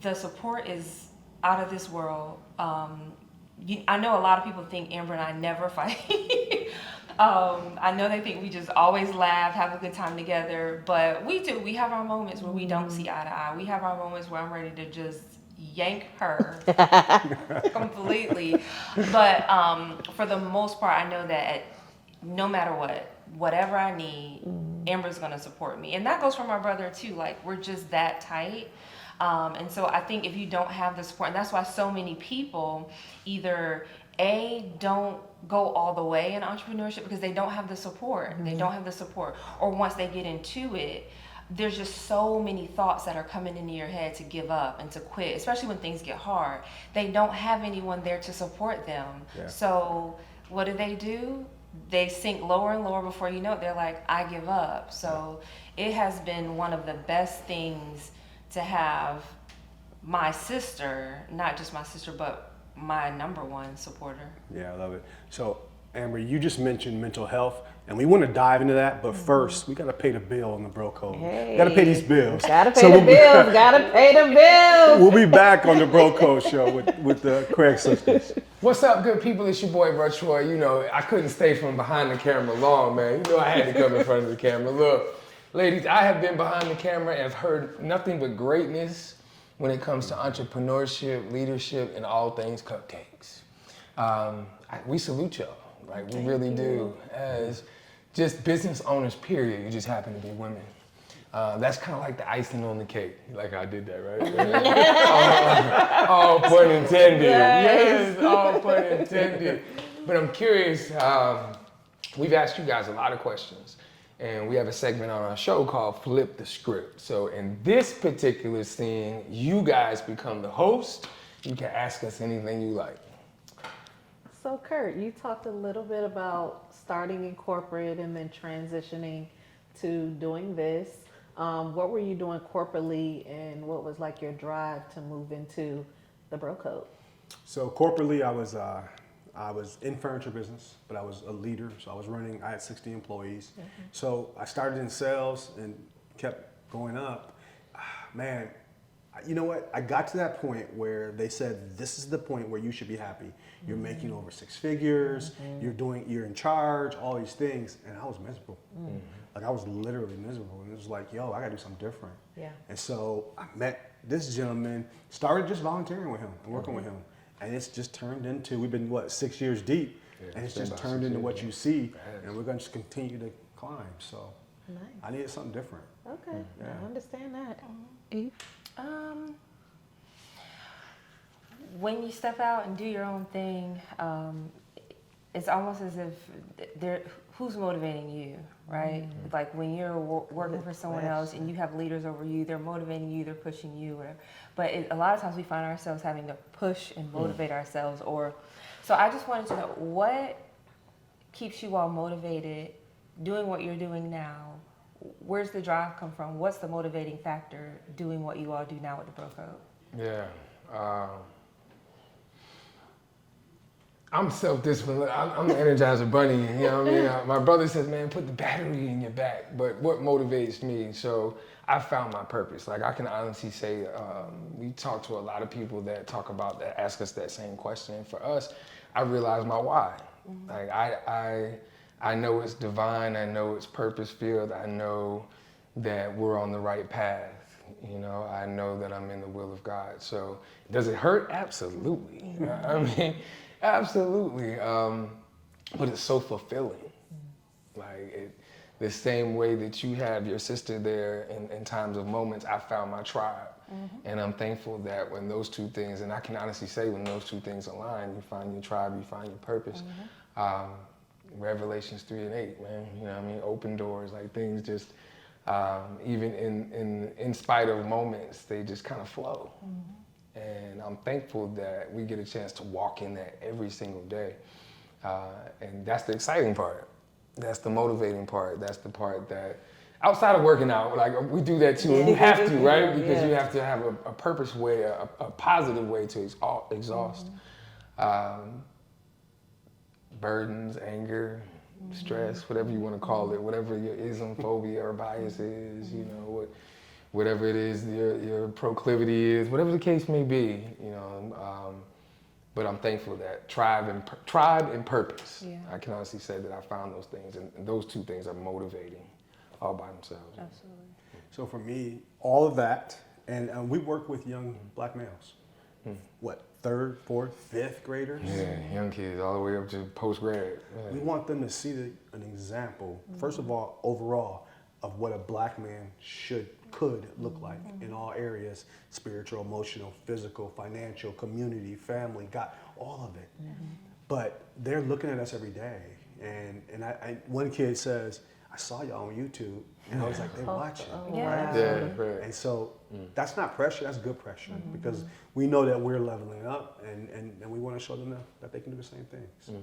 the support is out of this world. I know a lot of people think Amber and I never fight. I know they think we just always laugh, have a good time together, but we do. We have our moments where we don't see eye to eye. We have our moments where I'm ready to just yank her completely. But for the most part, I know that no matter whatever I need, Amber's gonna support me. And that goes for my brother too. Like, we're just that tight. And so I think if you don't have the support, and that's why so many people either don't go all the way in entrepreneurship because they don't have the support. They don't have the support. Or once they get into it, there's just so many thoughts that are coming into your head to give up and to quit, especially when things get hard. They don't have anyone there to support them. Yeah. So what do? They sink lower and lower. Before you know it, they're like, I give up. So it has been one of the best things to have my sister, not just my sister, but my number one supporter. Yeah, I love it. So, Amber, you just mentioned mental health, and we want to dive into that, but first, we got to pay the bill on the Bro Code. Hey, got to pay these bills. Got to pay the bills. Got to pay the bills. We'll be back on the Bro Code show with the Craig sisters. What's up, good people? It's your boy, Bro Troy. You know, I couldn't stay from behind the camera long, man. You know, I had to come in front of the camera. Look, ladies, I have been behind the camera and have heard nothing but greatness when it comes to entrepreneurship, leadership, and all things cupcakes. We salute y'all, right? We really do. As just business owners, period. You just happen to be women. That's kind of like the icing on the cake. Like I did that, right? all pun intended. Yes, all pun intended. But I'm curious, we've asked you guys a lot of questions. And we have a segment on our show called Flip the Script. So in this particular scene, you guys become the host. You can ask us anything you like. So Kurt, you talked a little bit about starting in corporate and then transitioning to doing this. What were you doing corporately and what was like your drive to move into the Bro Code? So corporately, I was in furniture business, but I was a leader. So I had 60 employees. Mm-hmm. So I started in sales and kept going up. Man, you know what? I got to that point where they said, this is the point where you should be happy. You're making over 6 figures, you're in charge, all these things. And I was miserable. Mm-hmm. Like I was literally miserable. And it was like, yo, I gotta do something different. Yeah. And so I met this gentleman, started just volunteering with him and working with him. And it's just turned into, we've been 6 years deep, and it's just turned into what you see, and we're gonna just continue to climb. So nice. I needed something different. Okay, yeah. I understand that. Eve? When you step out and do your own thing, it's almost as if who's motivating you, right? Mm-hmm. Like when you're working for someone else and you have leaders over you, they're motivating you, they're pushing you, whatever. But a lot of times we find ourselves having to push and motivate ourselves. So I just wanted to know, what keeps you all motivated doing what you're doing now? Where's the drive come from? What's the motivating factor doing what you all do now with the Bro Code? Yeah. I'm self-disciplined. I'm the Energizer Bunny, you know what I mean? My brother says, man, put the battery in your back. But what motivates me? So I found my purpose. Like I can honestly say, we talk to a lot of people that talk about that, ask us that same question. And for us, I realized my why. Mm-hmm. Like I know it's divine. I know it's purpose-filled. I know that we're on the right path. You know, I know that I'm in the will of God. So does it hurt? Absolutely. I mean, Absolutely. But it's so fulfilling. The same way that you have your sister there in times of moments, I found my tribe. And I'm thankful that when those two things, and I can honestly say when those two things align, you find your tribe, you find your purpose. Revelations 3 and 8, man, you know what I mean? Open doors, like things just, even in spite of moments, they just kind of flow. And I'm thankful that we get a chance to walk in that every single day. And that's the exciting part. That's the motivating part. That's the part that, outside of working out, like we do that too, and you have to, right? Because you have to have a purpose way, a positive way to exhaust burdens, anger, stress, whatever you want to call it, whatever your ism, phobia, or bias is, you know, whatever it is your proclivity is, whatever the case may be, you know. But I'm thankful that tribe and purpose. Yeah. I can honestly say that I found those things, and those two things are motivating all by themselves. Absolutely. So for me, all of that, and we work with young black males. What, 3rd, 4th, 5th graders? Yeah, young kids all the way up to post-grad. Yeah. We want them to see an example, first of all, overall, of what a black man could look like in all areas: spiritual, emotional, physical, financial, community, family, God, all of it. But they're looking at us every day. And one kid says, I saw y'all on YouTube, and I was like, they're watching. Right. And so that's not pressure, that's good pressure, because we know that we're leveling up, and we want to show them that they can do the same things. So,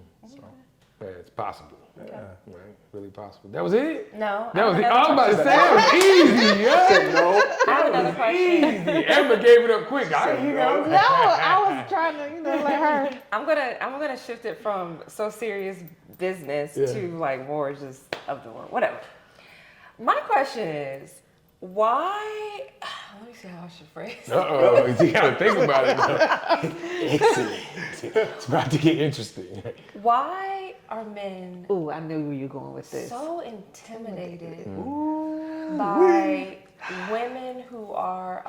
yeah, it's possible. Okay. Right, really possible. That was it? No. That was it. I was about to say that was easy. Yeah. No. I have another question. Easy. Amber gave it up quick. No, I was trying to, let her. I'm gonna shift it from so serious business to like more just of the world, whatever. My question is, why? Let me see how I should phrase it. Uh-oh, you gotta think about it now. Excellent. It's about to get interesting. Why are men Ooh, I knew where you were going with this. so intimidated by women who are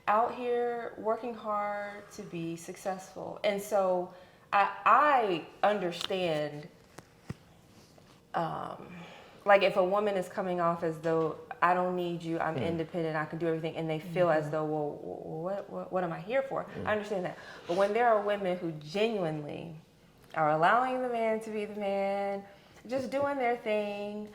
out here working hard to be successful? And so I understand, like if a woman is coming off as though I don't need you, I'm independent, I can do everything, and they feel as though, well, what am I here for? I understand that. But when there are women who genuinely are allowing the man to be the man, just doing their thing,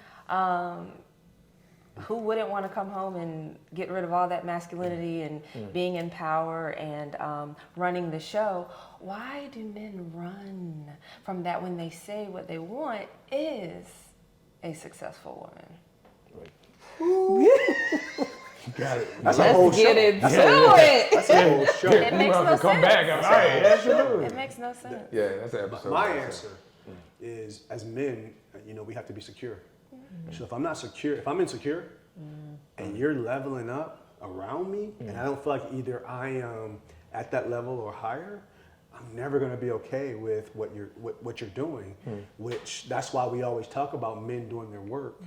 who wouldn't want to come home and get rid of all that masculinity and being in power and running the show? Why do men run from that when they say what they want is a successful woman? Got it. That's a whole show. it. That's a whole show. It makes no sense. Come back. All right, absolutely. It makes no sense. Yeah, that's an episode. My answer is, as men, we have to be secure. So if I'm not secure, if I'm insecure, and you're leveling up around me, and I don't feel like either I am at that level or higher, I'm never going to be okay with what you're doing. Which that's why we always talk about men doing their work.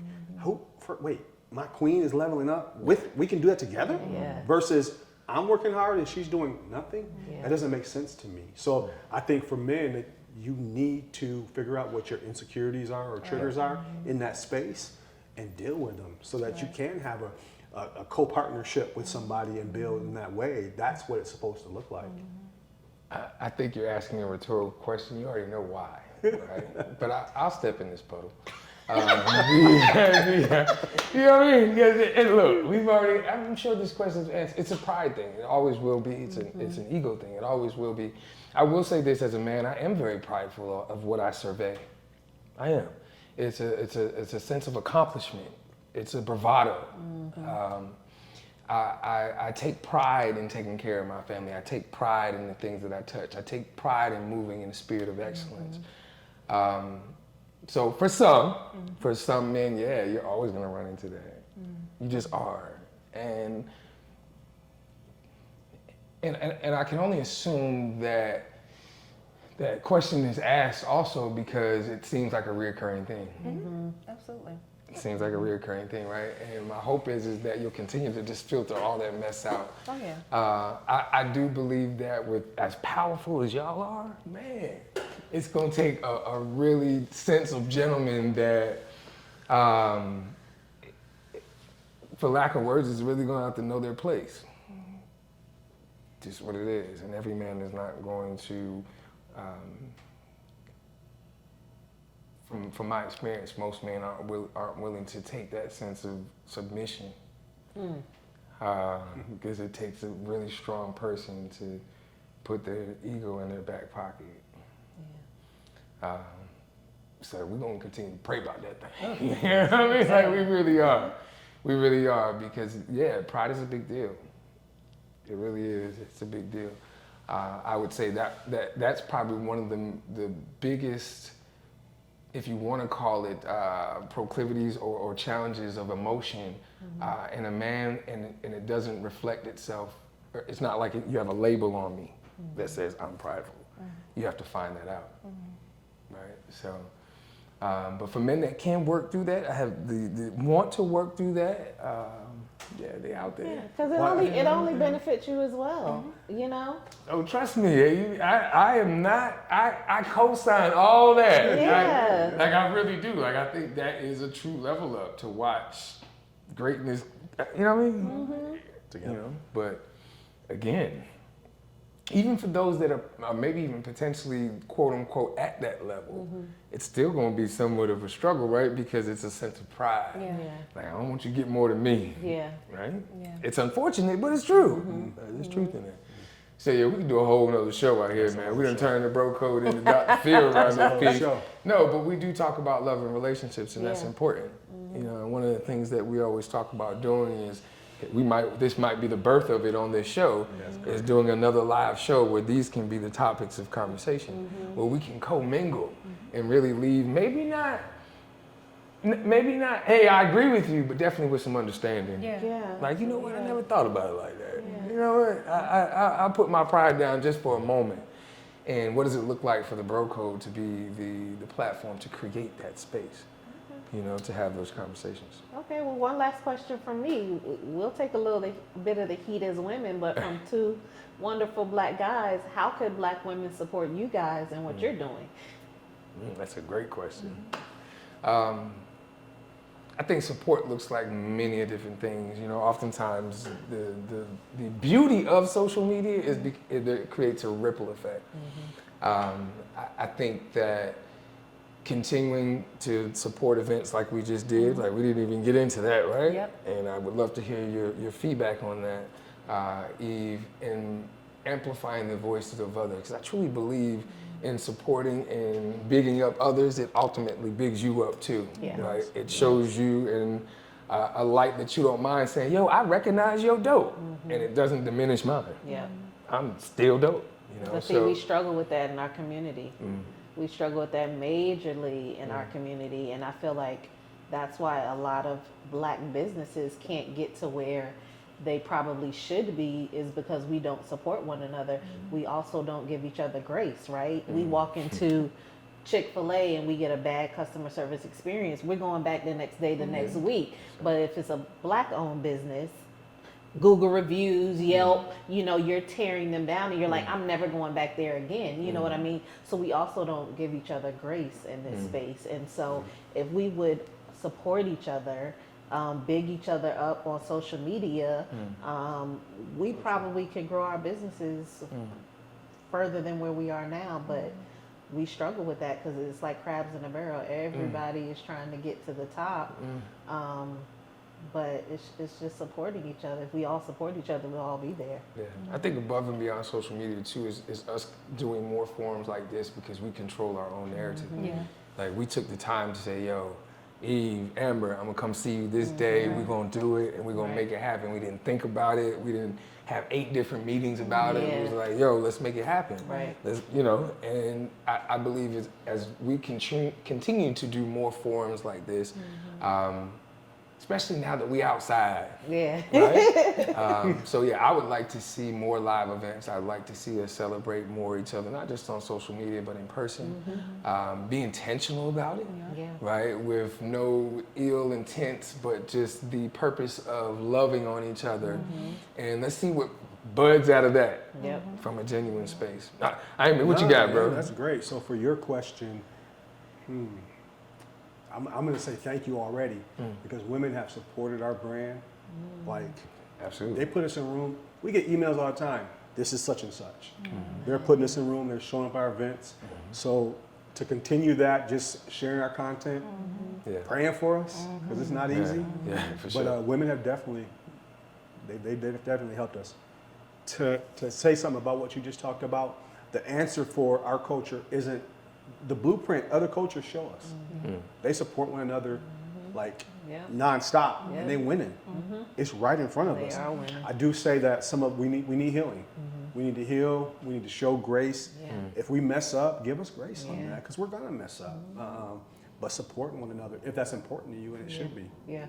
Wait, my queen is leveling up. We can do that together. Versus I'm working hard and she's doing nothing. That doesn't make sense to me. So I think for men, you need to figure out what your insecurities are or triggers are in that space and deal with them, so that you can have a co-partnership with somebody and build in that way. That's what it's supposed to look like. I think you're asking a rhetorical question. You already know why, right? But I'll step in this puddle. You know what I mean? And look, I'm sure this question is answered. It's a pride thing. It always will be. It's an ego thing. It always will be. I will say this as a man, I am very prideful of what I survey. I am. It's a sense of accomplishment. It's a bravado. I take pride in taking care of my family. I take pride in the things that I touch. I take pride in moving in the spirit of excellence. So for some men, yeah, you're always gonna run into that. You just are. And I can only assume that question is asked also because it seems like a reoccurring thing. Absolutely. It seems like a recurring thing, right? And my hope is that you'll continue to just filter all that mess out. Oh yeah. I do believe that with as powerful as y'all are, man, it's gonna take a really sense of gentleman that, for lack of words, is really gonna have to know their place. Just what it is, and every man is not going to. From my experience, most men aren't willing to take that sense of submission, because it takes a really strong person to put their ego in their back pocket. Yeah. So we're gonna continue to pray about that thing. You know what I mean? Like we really are, because pride is a big deal. It really is. It's a big deal. I would say that's probably one of the biggest, if you want to call it, proclivities or challenges of emotion in a man, and it doesn't reflect itself. It's not like you have a label on me that says I'm prideful. You have to find that out, right? So, but for men that can work through that, I have the want to work through that. They out there. Yeah, because it only benefits you as well, you know? Oh, trust me, I am not, I co-sign all that. Yeah. I really do. Like, I think that is a true level up to watch greatness, you know what I mean? You know, but again, even for those that are maybe even potentially, quote unquote, at that level, it's still going to be somewhat of a struggle, right? Because it's a sense of pride. Yeah. Like, I don't want you to get more than me. Yeah. Right? Yeah. It's unfortunate, but it's true. There's truth in it. So we can do a whole nother show out here, man. We done turned the bro code into Dr. Theo around this piece. No, but we do talk about love and relationships, and that's important. You know, and one of the things that we always talk about doing is, this might be the birth of it on this show, is doing another live show where these can be the topics of conversation, where we can commingle and really leave, maybe not, hey, I agree with you, but definitely with some understanding. Yeah. Like, you know what, I never thought about it like that. You know what, I'll put my pride down just for a moment. And what does it look like for the bro code to be the platform to create that space? You know, to have those conversations. Okay, well, one last question from me. We'll take a little bit of the heat as women, but from two wonderful black guys, how could black women support you guys and what you're doing? That's a great question. I think support looks like many different things. You know, oftentimes the beauty of social media is it creates a ripple effect. I think that continuing to support events like we just did, like we didn't even get into that, right? Yep. And I would love to hear your feedback on that, Eve, and amplifying the voices of others. Because I truly believe in supporting and bigging up others, it ultimately bigs you up too. Yeah. Right? It shows you in a light that you don't mind saying, yo, I recognize your dope. And it doesn't diminish mine. Yeah. I'm still dope. You know? But see, we struggle with that in our community. We struggle with that majorly in our community, and I feel like that's why a lot of black businesses can't get to where they probably should be, is because we don't support one another. We also don't give each other grace, right? We walk into Chick-fil-A and we get a bad customer service experience. We're going back the next day, the next week. But if it's a black-owned business, Google reviews, Yelp, you know, you're tearing them down and you're like, I'm never going back there again. You know what I mean? So we also don't give each other grace in this space. And so if we would support each other, big each other up on social media, we probably could grow our businesses further than where we are now. But we struggle with that because it's like crabs in a barrel. Everybody is trying to get to the top. But it's just supporting each other. If we all support each other, we'll all be there. Yeah, I think above and beyond social media too is us doing more forums like this because we control our own narrative. Like we took the time to say, yo, Eve, Amber, I'm gonna come see you this day. We're gonna do it and we're gonna make it happen. We didn't think about it. We didn't have 8 different meetings about it. It was like, yo, let's make it happen. Right. Let's, you know, and I believe as we continue to do more forums like this, especially now that we outside. Yeah. Right? So yeah, I would like to see more live events. I'd like to see us celebrate more each other, not just on social media, but in person. Be intentional about it, Yeah. right? With no ill intent, but just the purpose of loving on each other. And let's see what buds out of that from a genuine space. I mean, what you got, bro? That's great. So for your question, I'm going to say thank you already because women have supported our brand. Like, Absolutely. they put us in a room. We get emails all the time. This is such and such. They're putting us in a room. They're showing up at our events. So to continue that, just sharing our content, praying for us because it's not easy. Yeah, for sure. But women have definitely, they've definitely helped us. To say something about what you just talked about, the answer for our culture isn't the blueprint other cultures show us. They support one another like nonstop, and they winning. It's right in front of us. They are winning. I do say that we need healing. We need to heal. We need to show grace. If we mess up, give us grace on that because we're gonna mess up. But supporting one another, if that's important to you, and it should be. Yeah.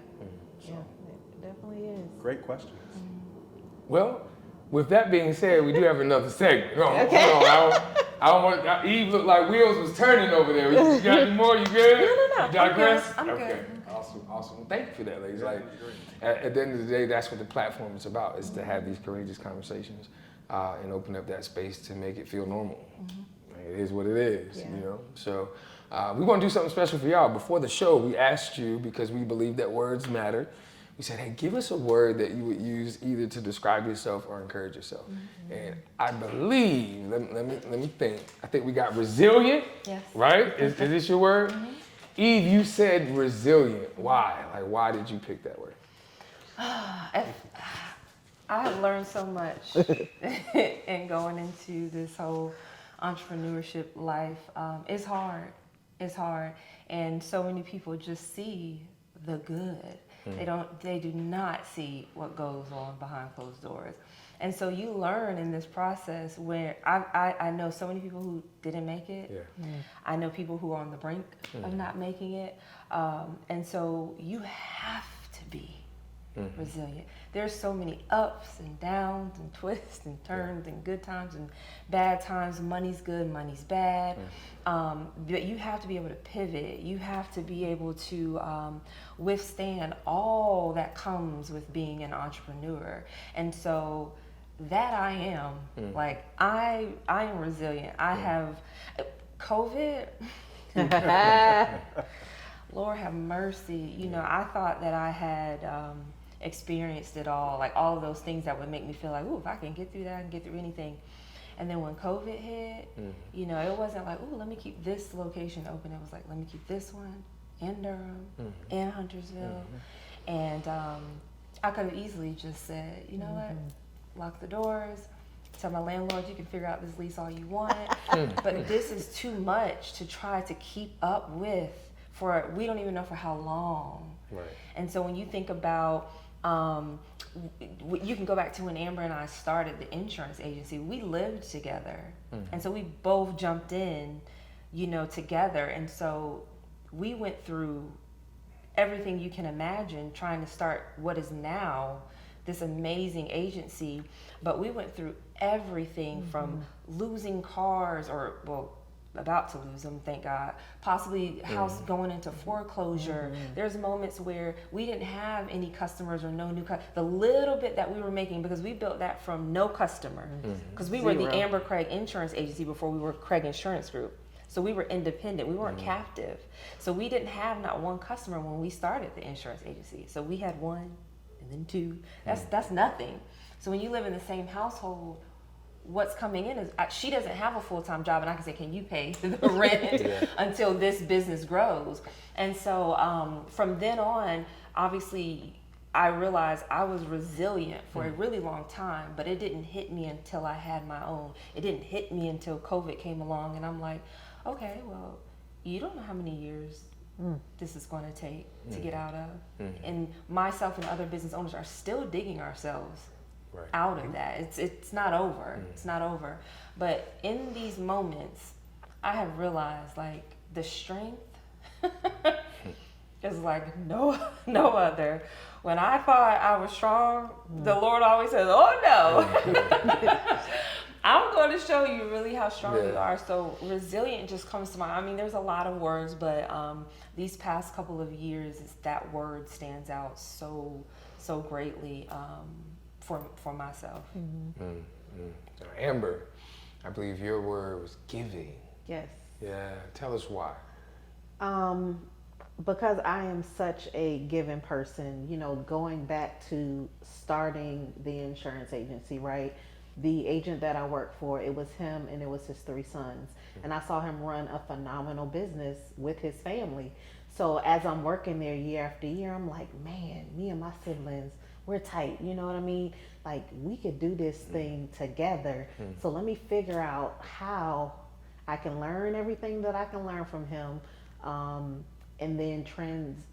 So, It definitely is. great question. Well, with that being said, we do have another segment. Hold on. I don't want Eve looked like wheels was turning over there. You got any more? You good? No. You digress? I'm good. Okay. Awesome. Well, thank you for that, ladies. Like, at the end of the day, that's what the platform is about, is to have these courageous conversations and open up that space to make it feel normal. It is what it is, you know? So we want to do something special for y'all. Before the show, we asked you, because we believe that words matter, we said, hey, give us a word that you would use either to describe yourself or encourage yourself. And I believe, let me think. I think we got resilient, right? Is this your word? Eve, you said resilient. Why? Like, why did you pick that word? I have learned so much in going into this whole entrepreneurship life. It's hard. And so many people just see the good. They do not see what goes on behind closed doors. And so you learn in this process where I know so many people who didn't make it. I know people who are on the brink of not making it. And so you have to be resilient. There's so many ups and downs and twists and turns and good times and bad times. Money's good, money's bad. But you have to be able to pivot. You have to be able to withstand all that comes with being an entrepreneur. And so that I am, like I am resilient. I have COVID. Lord have mercy. You know, I thought that I had experienced it all, like all of those things that would make me feel like, ooh, if I can get through that, I can get through anything. And then when COVID hit, you know, it wasn't like, ooh, let me keep this location open. It was like, let me keep this one in Durham, in Huntersville. And I could have easily just said, you know what, lock the doors, tell my landlord you can figure out this lease all you want. But this is too much to try to keep up with for, we don't even know for how long. Right. And so when you think about, you can go back to when Amber and I started the insurance agency. We lived together, and so we both jumped in, you know, together. And so we went through everything you can imagine trying to start what is now this amazing agency. But we went through everything from losing cars, or well, about to lose them, thank God, possibly house going into foreclosure. There's moments where we didn't have any customers or no new the little bit that we were making, because we built that from no customer, because we were the Amber Craig Insurance Agency before we were Craig Insurance Group. So we were independent, we weren't captive. So we didn't have not one customer when we started the insurance agency. So we had one and then two. That's nothing. So when you live in the same household, what's coming in is, she doesn't have a full-time job, and I can say, can you pay the rent until this business grows? And so from then on, obviously, I realized I was resilient for a really long time, but it didn't hit me until I had my own. It didn't hit me until COVID came along, and I'm like, okay, well, you don't know how many years this is going to take to get out of. And myself and other business owners are still digging ourselves out of that. It's not over. It's not over. But in these moments, I have realized, like, the strength is like no other. When I thought I was strong, the Lord always says, "Oh no." I'm going to show you really how strong you are. So resilient just comes to mind. I mean, there's a lot of words, but these past couple of years, that word stands out so greatly for myself. Amber, I believe your word was giving. Yes. Yeah, tell us why. Because I am such a giving person, you know, going back to starting the insurance agency, right? The agent that I worked for, it was him and it was his 3 sons. And I saw him run a phenomenal business with his family. So as I'm working there year after year, I'm like, man, me and my siblings, we're tight. You know what I mean? Like, we could do this thing together. So let me figure out how I can learn everything that I can learn from him, and then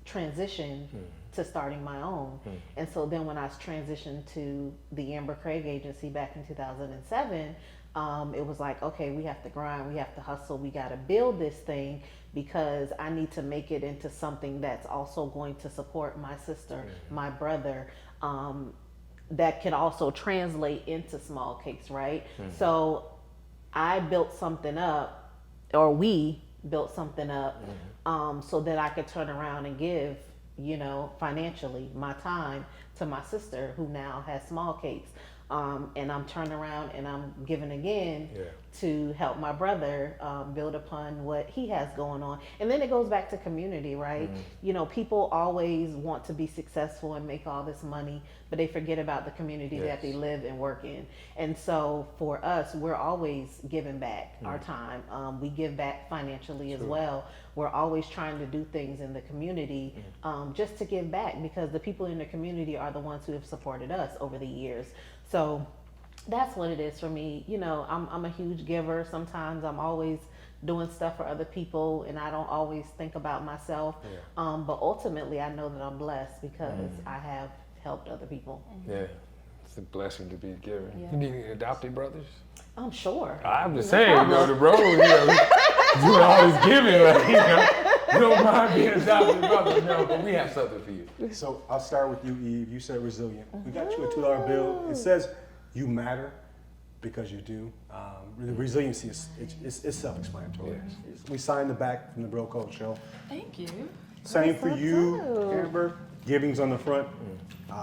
transition to starting my own. And so then when I transitioned to the Amber Craig agency back in 2007, it was like, okay, we have to grind, we have to hustle, we got to build this thing, because I need to make it into something that's also going to support my sister, my brother, that can also translate into SmallCakes, right? So I built something up, or we built something up, so that I could turn around and give, you know, financially my time to my sister, who now has SmallCakes. And I'm turning around and I'm giving again to help my brother build upon what he has going on. And then it goes back to community, right? You know, people always want to be successful and make all this money, but they forget about the community that they live and work in. And so for us, we're always giving back our time. We give back financially as well. We're always trying to do things in the community, just to give back, because the people in the community are the ones who have supported us over the years. So that's what it is for me. You know, I'm a huge giver. Sometimes I'm always doing stuff for other people and I don't always think about myself. But ultimately I know that I'm blessed because I have helped other people. Yeah, it's a blessing to be a giver. You need any adopted brothers? I'm sure. I'm just saying, you know, the bros, you know, doing all this giving, like, you know, you don't mind being adopted brother. No, but we have something for you. So I'll start with you, Eve. You said resilient. We got you a $2 bill. It says you matter because you do. The resiliency is it's self-explanatory. We signed the back from the Bro Code Show. Thank you. Same for you, Amber. Giving's on the front.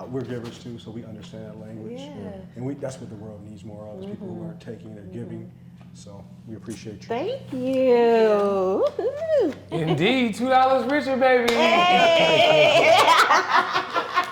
We're givers too, so we understand that language. And that's what the world needs more of, is people who are taking, they're giving. So we appreciate you. Thank you. Indeed, $2 richer, baby.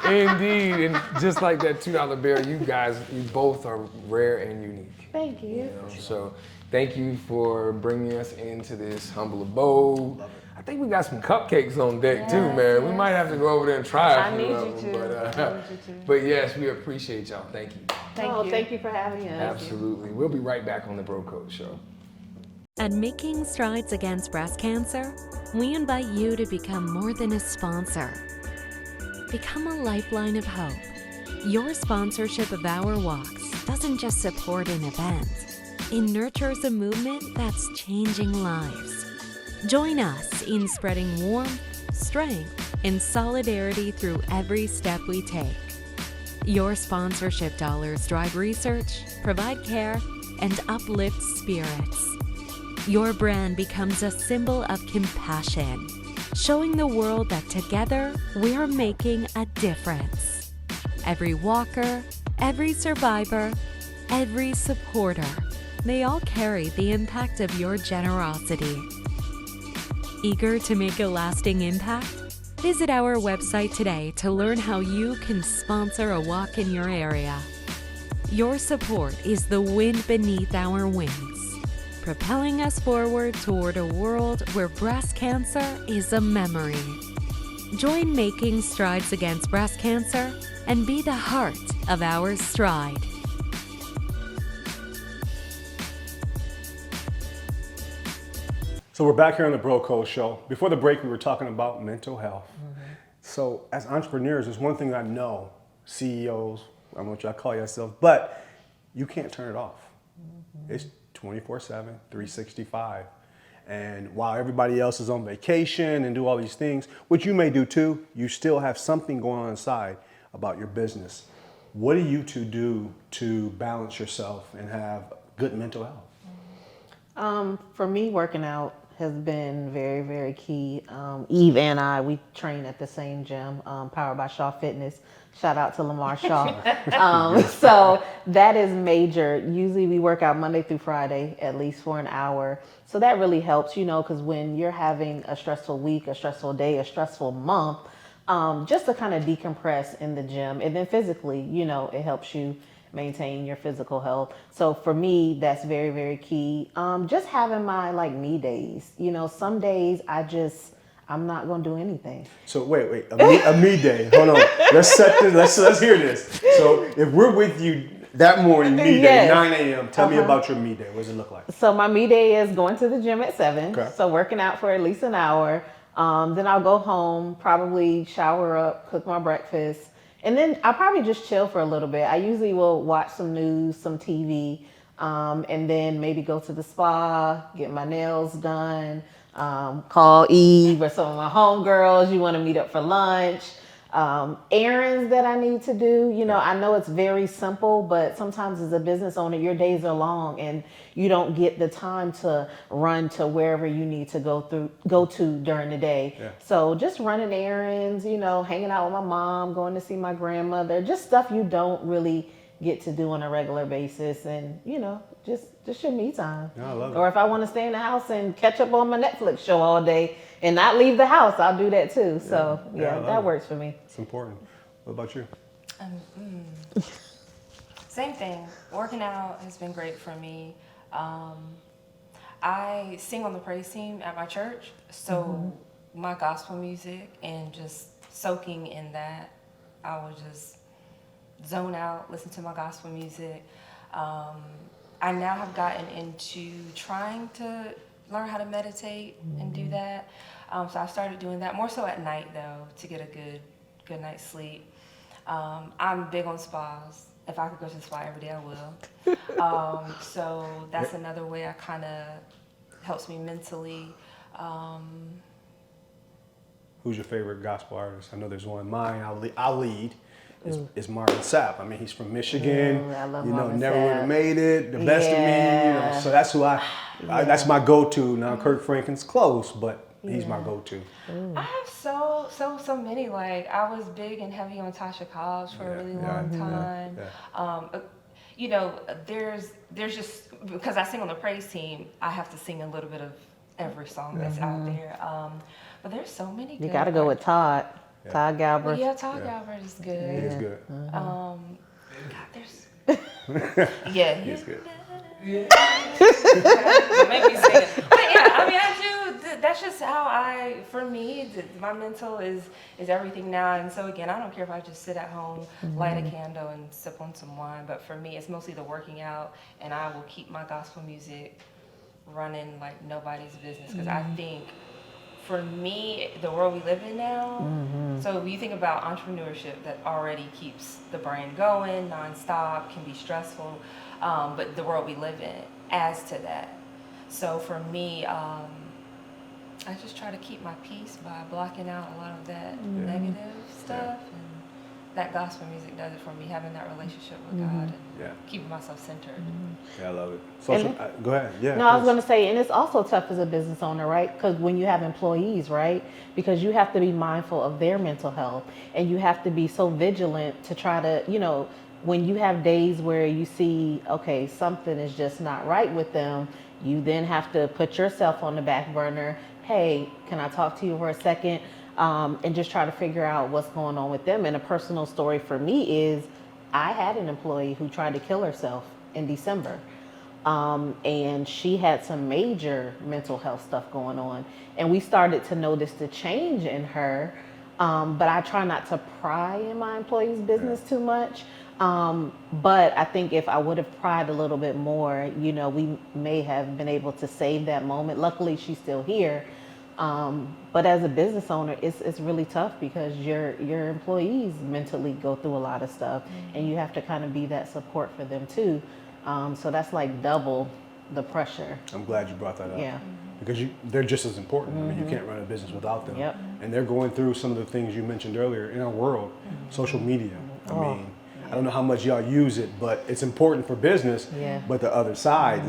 Indeed, and just like that $2 bill, you guys, you both are rare and unique. Thank you. You know? So thank you for bringing us into this humble abode. I think we got some cupcakes on deck too, man. We might have to go over there and try a few of them. But yes, we appreciate y'all. Thank you. Thank you for having us. Absolutely. We'll be right back on the Bro Code Show. At Making Strides Against Breast Cancer, we invite you to become more than a sponsor. Become a lifeline of hope. Your sponsorship of our walks doesn't just support an event, it nurtures a movement that's changing lives. Join us in spreading warmth, strength, and solidarity through every step we take. Your sponsorship dollars drive research, provide care, and uplift spirits. Your brand becomes a symbol of compassion, showing the world that together we're making a difference. Every walker, every survivor, every supporter, they all carry the impact of your generosity. Eager to make a lasting impact? Visit our website today to learn how you can sponsor a walk in your area. Your support is the wind beneath our wings, propelling us forward toward a world where breast cancer is a memory. Join Making Strides Against Breast Cancer and be the heart of our stride. So we're back here on the Bro Code Show. Before the break, we were talking about mental health. So as entrepreneurs, there's one thing that I know, CEOs, I don't know what y'all call yourselves, but you can't turn it off. It's 24/7, 365. And while everybody else is on vacation and do all these things, which you may do too, you still have something going on inside about your business. What do you two do to balance yourself and have good mental health? For me, working out has been very, very key. Eve and I, we train at the same gym, powered by Shaw Fitness. Shout out to Lamar Shaw. So that is major. Usually we work out Monday through Friday, at least for an hour. So that really helps, you know, because when you're having a stressful week, a stressful day, a stressful month, just to kind of decompress in the gym. And then physically, you know, it helps you maintain your physical health. So for me, that's very, very key. Just having my like me days. You know, some days I'm not gonna do anything. So wait, a me day. Hold on. Let's set this. Let's hear this. So if we're with you that morning, me day, Yes. 9 a.m. Tell me about your me day. What does it look like? So my me day is going to the gym at 7. Okay. So working out for at least an hour. Then I'll go home, probably shower up, cook my breakfast, and then I'll probably just chill for a little bit. I usually will watch some news, some TV, and then maybe go to the spa, get my nails done, call Eve or some of my homegirls. You want to meet up for lunch. Errands that I need to do. You know, I know it's very simple, but sometimes as a business owner, your days are long and you don't get the time to run to wherever you need to go to during the day. Yeah. So just running errands, you know, hanging out with my mom, going to see my grandmother, just stuff you don't really get to do on a regular basis, and you know, just your me time. Yeah, I love it. Or if I want to stay in the house and catch up on my Netflix show all day and not leave the house, I'll do that too. So Yeah, I yeah, love that it. works for me. It's important. What about you? Same thing. Working out has been great for me. I sing on the praise team at my church, so my gospel music and just soaking in that, I would just zone out, listen to my gospel music. I now have gotten into trying to learn how to meditate and do that. So I started doing that more so at night though, to get a good night's sleep. I'm big on spas. If I could go to the spa every day, I will. So that's another way I kind of helps me mentally. Who's your favorite gospel artist? I know there's one. Mine, I'll lead. Is Marvin Sapp. I mean, he's from Michigan. I love you know, Marvin never would Sapp. have made it. The best of me. You know, so that's who I that's my go-to. Now, Kirk Franklin's close, but he's my go-to. I have so many. Like I was big and heavy on Tasha Cobbs for a really long time. You know, there's just because I sing on the praise team, I have to sing a little bit of every song that's out there. But there's so many. You got to go with Todd. Todd Galbraith. Well, yeah, Todd Galbraith is good. He is good. God, there's. Yeah, He's good. Don't make me sing it. But yeah, I mean, I do. That's just how for me, my mental is everything now. And so again, I don't care if I just sit at home, light a candle, and sip on some wine. But for me, it's mostly the working out, and I will keep my gospel music running like nobody's business because I think. For me, the world we live in now, so if you think about entrepreneurship, that already keeps the brain going nonstop, can be stressful, but the world we live in adds to that. So for me, I just try to keep my peace by blocking out a lot of that negative stuff, and that gospel music does it for me, having that relationship with God and keeping myself centered. Yeah, I love it. Social, go ahead. Yeah. No, I was please. going to say, and it's also tough as a business owner, right? Because when you have employees, right? Because you have to be mindful of their mental health, and you have to be so vigilant to try to, you know, when you have days where you see, okay, something is just not right with them, you then have to put yourself on the back burner. Hey, can I talk to you for a second? And just try to figure out what's going on with them. And a personal story for me is I had an employee who tried to kill herself in December. And she had some major mental health stuff going on. And we started to notice the change in her. But I try not to pry in my employees' business too much. But I think if I would have pried a little bit more, you know, we may have been able to save that moment. Luckily, she's still here. But as a business owner, it's really tough because your employees mentally go through a lot of stuff, and you have to kind of be that support for them too. So that's like double the pressure. I'm glad you brought that up. Yeah. because they're just as important. I mean, you can't run a business without them. Yep. And they're going through some of the things you mentioned earlier in our world, social media. I mean, I don't know how much y'all use it, but it's important for business. Yeah. But the other side,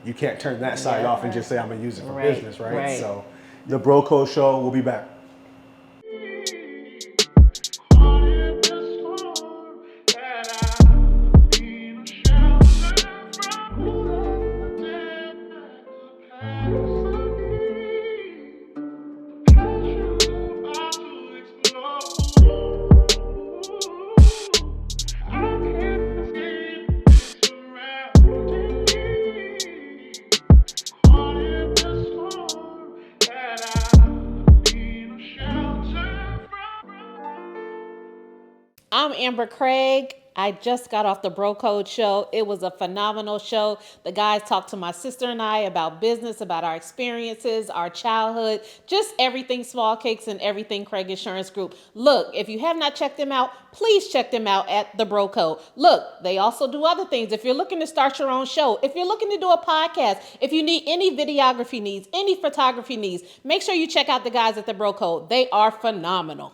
you can't turn that side off and just say, I'm gonna use it for Right, business, right? right. So the Bro Code Show, we'll be back. I'm Amber Craig. I just got off the Bro Code show. It was a phenomenal show. The guys talked to my sister and I about business, about our experiences, our childhood, just everything SmallCakes and everything Craig Insurance Group. Look, if you have not checked them out, please check them out at the Bro Code. Look, they also do other things. If you're looking to start your own show, if you're looking to do a podcast, if you need any videography needs, any photography needs, make sure you check out the guys at the Bro Code. They are phenomenal.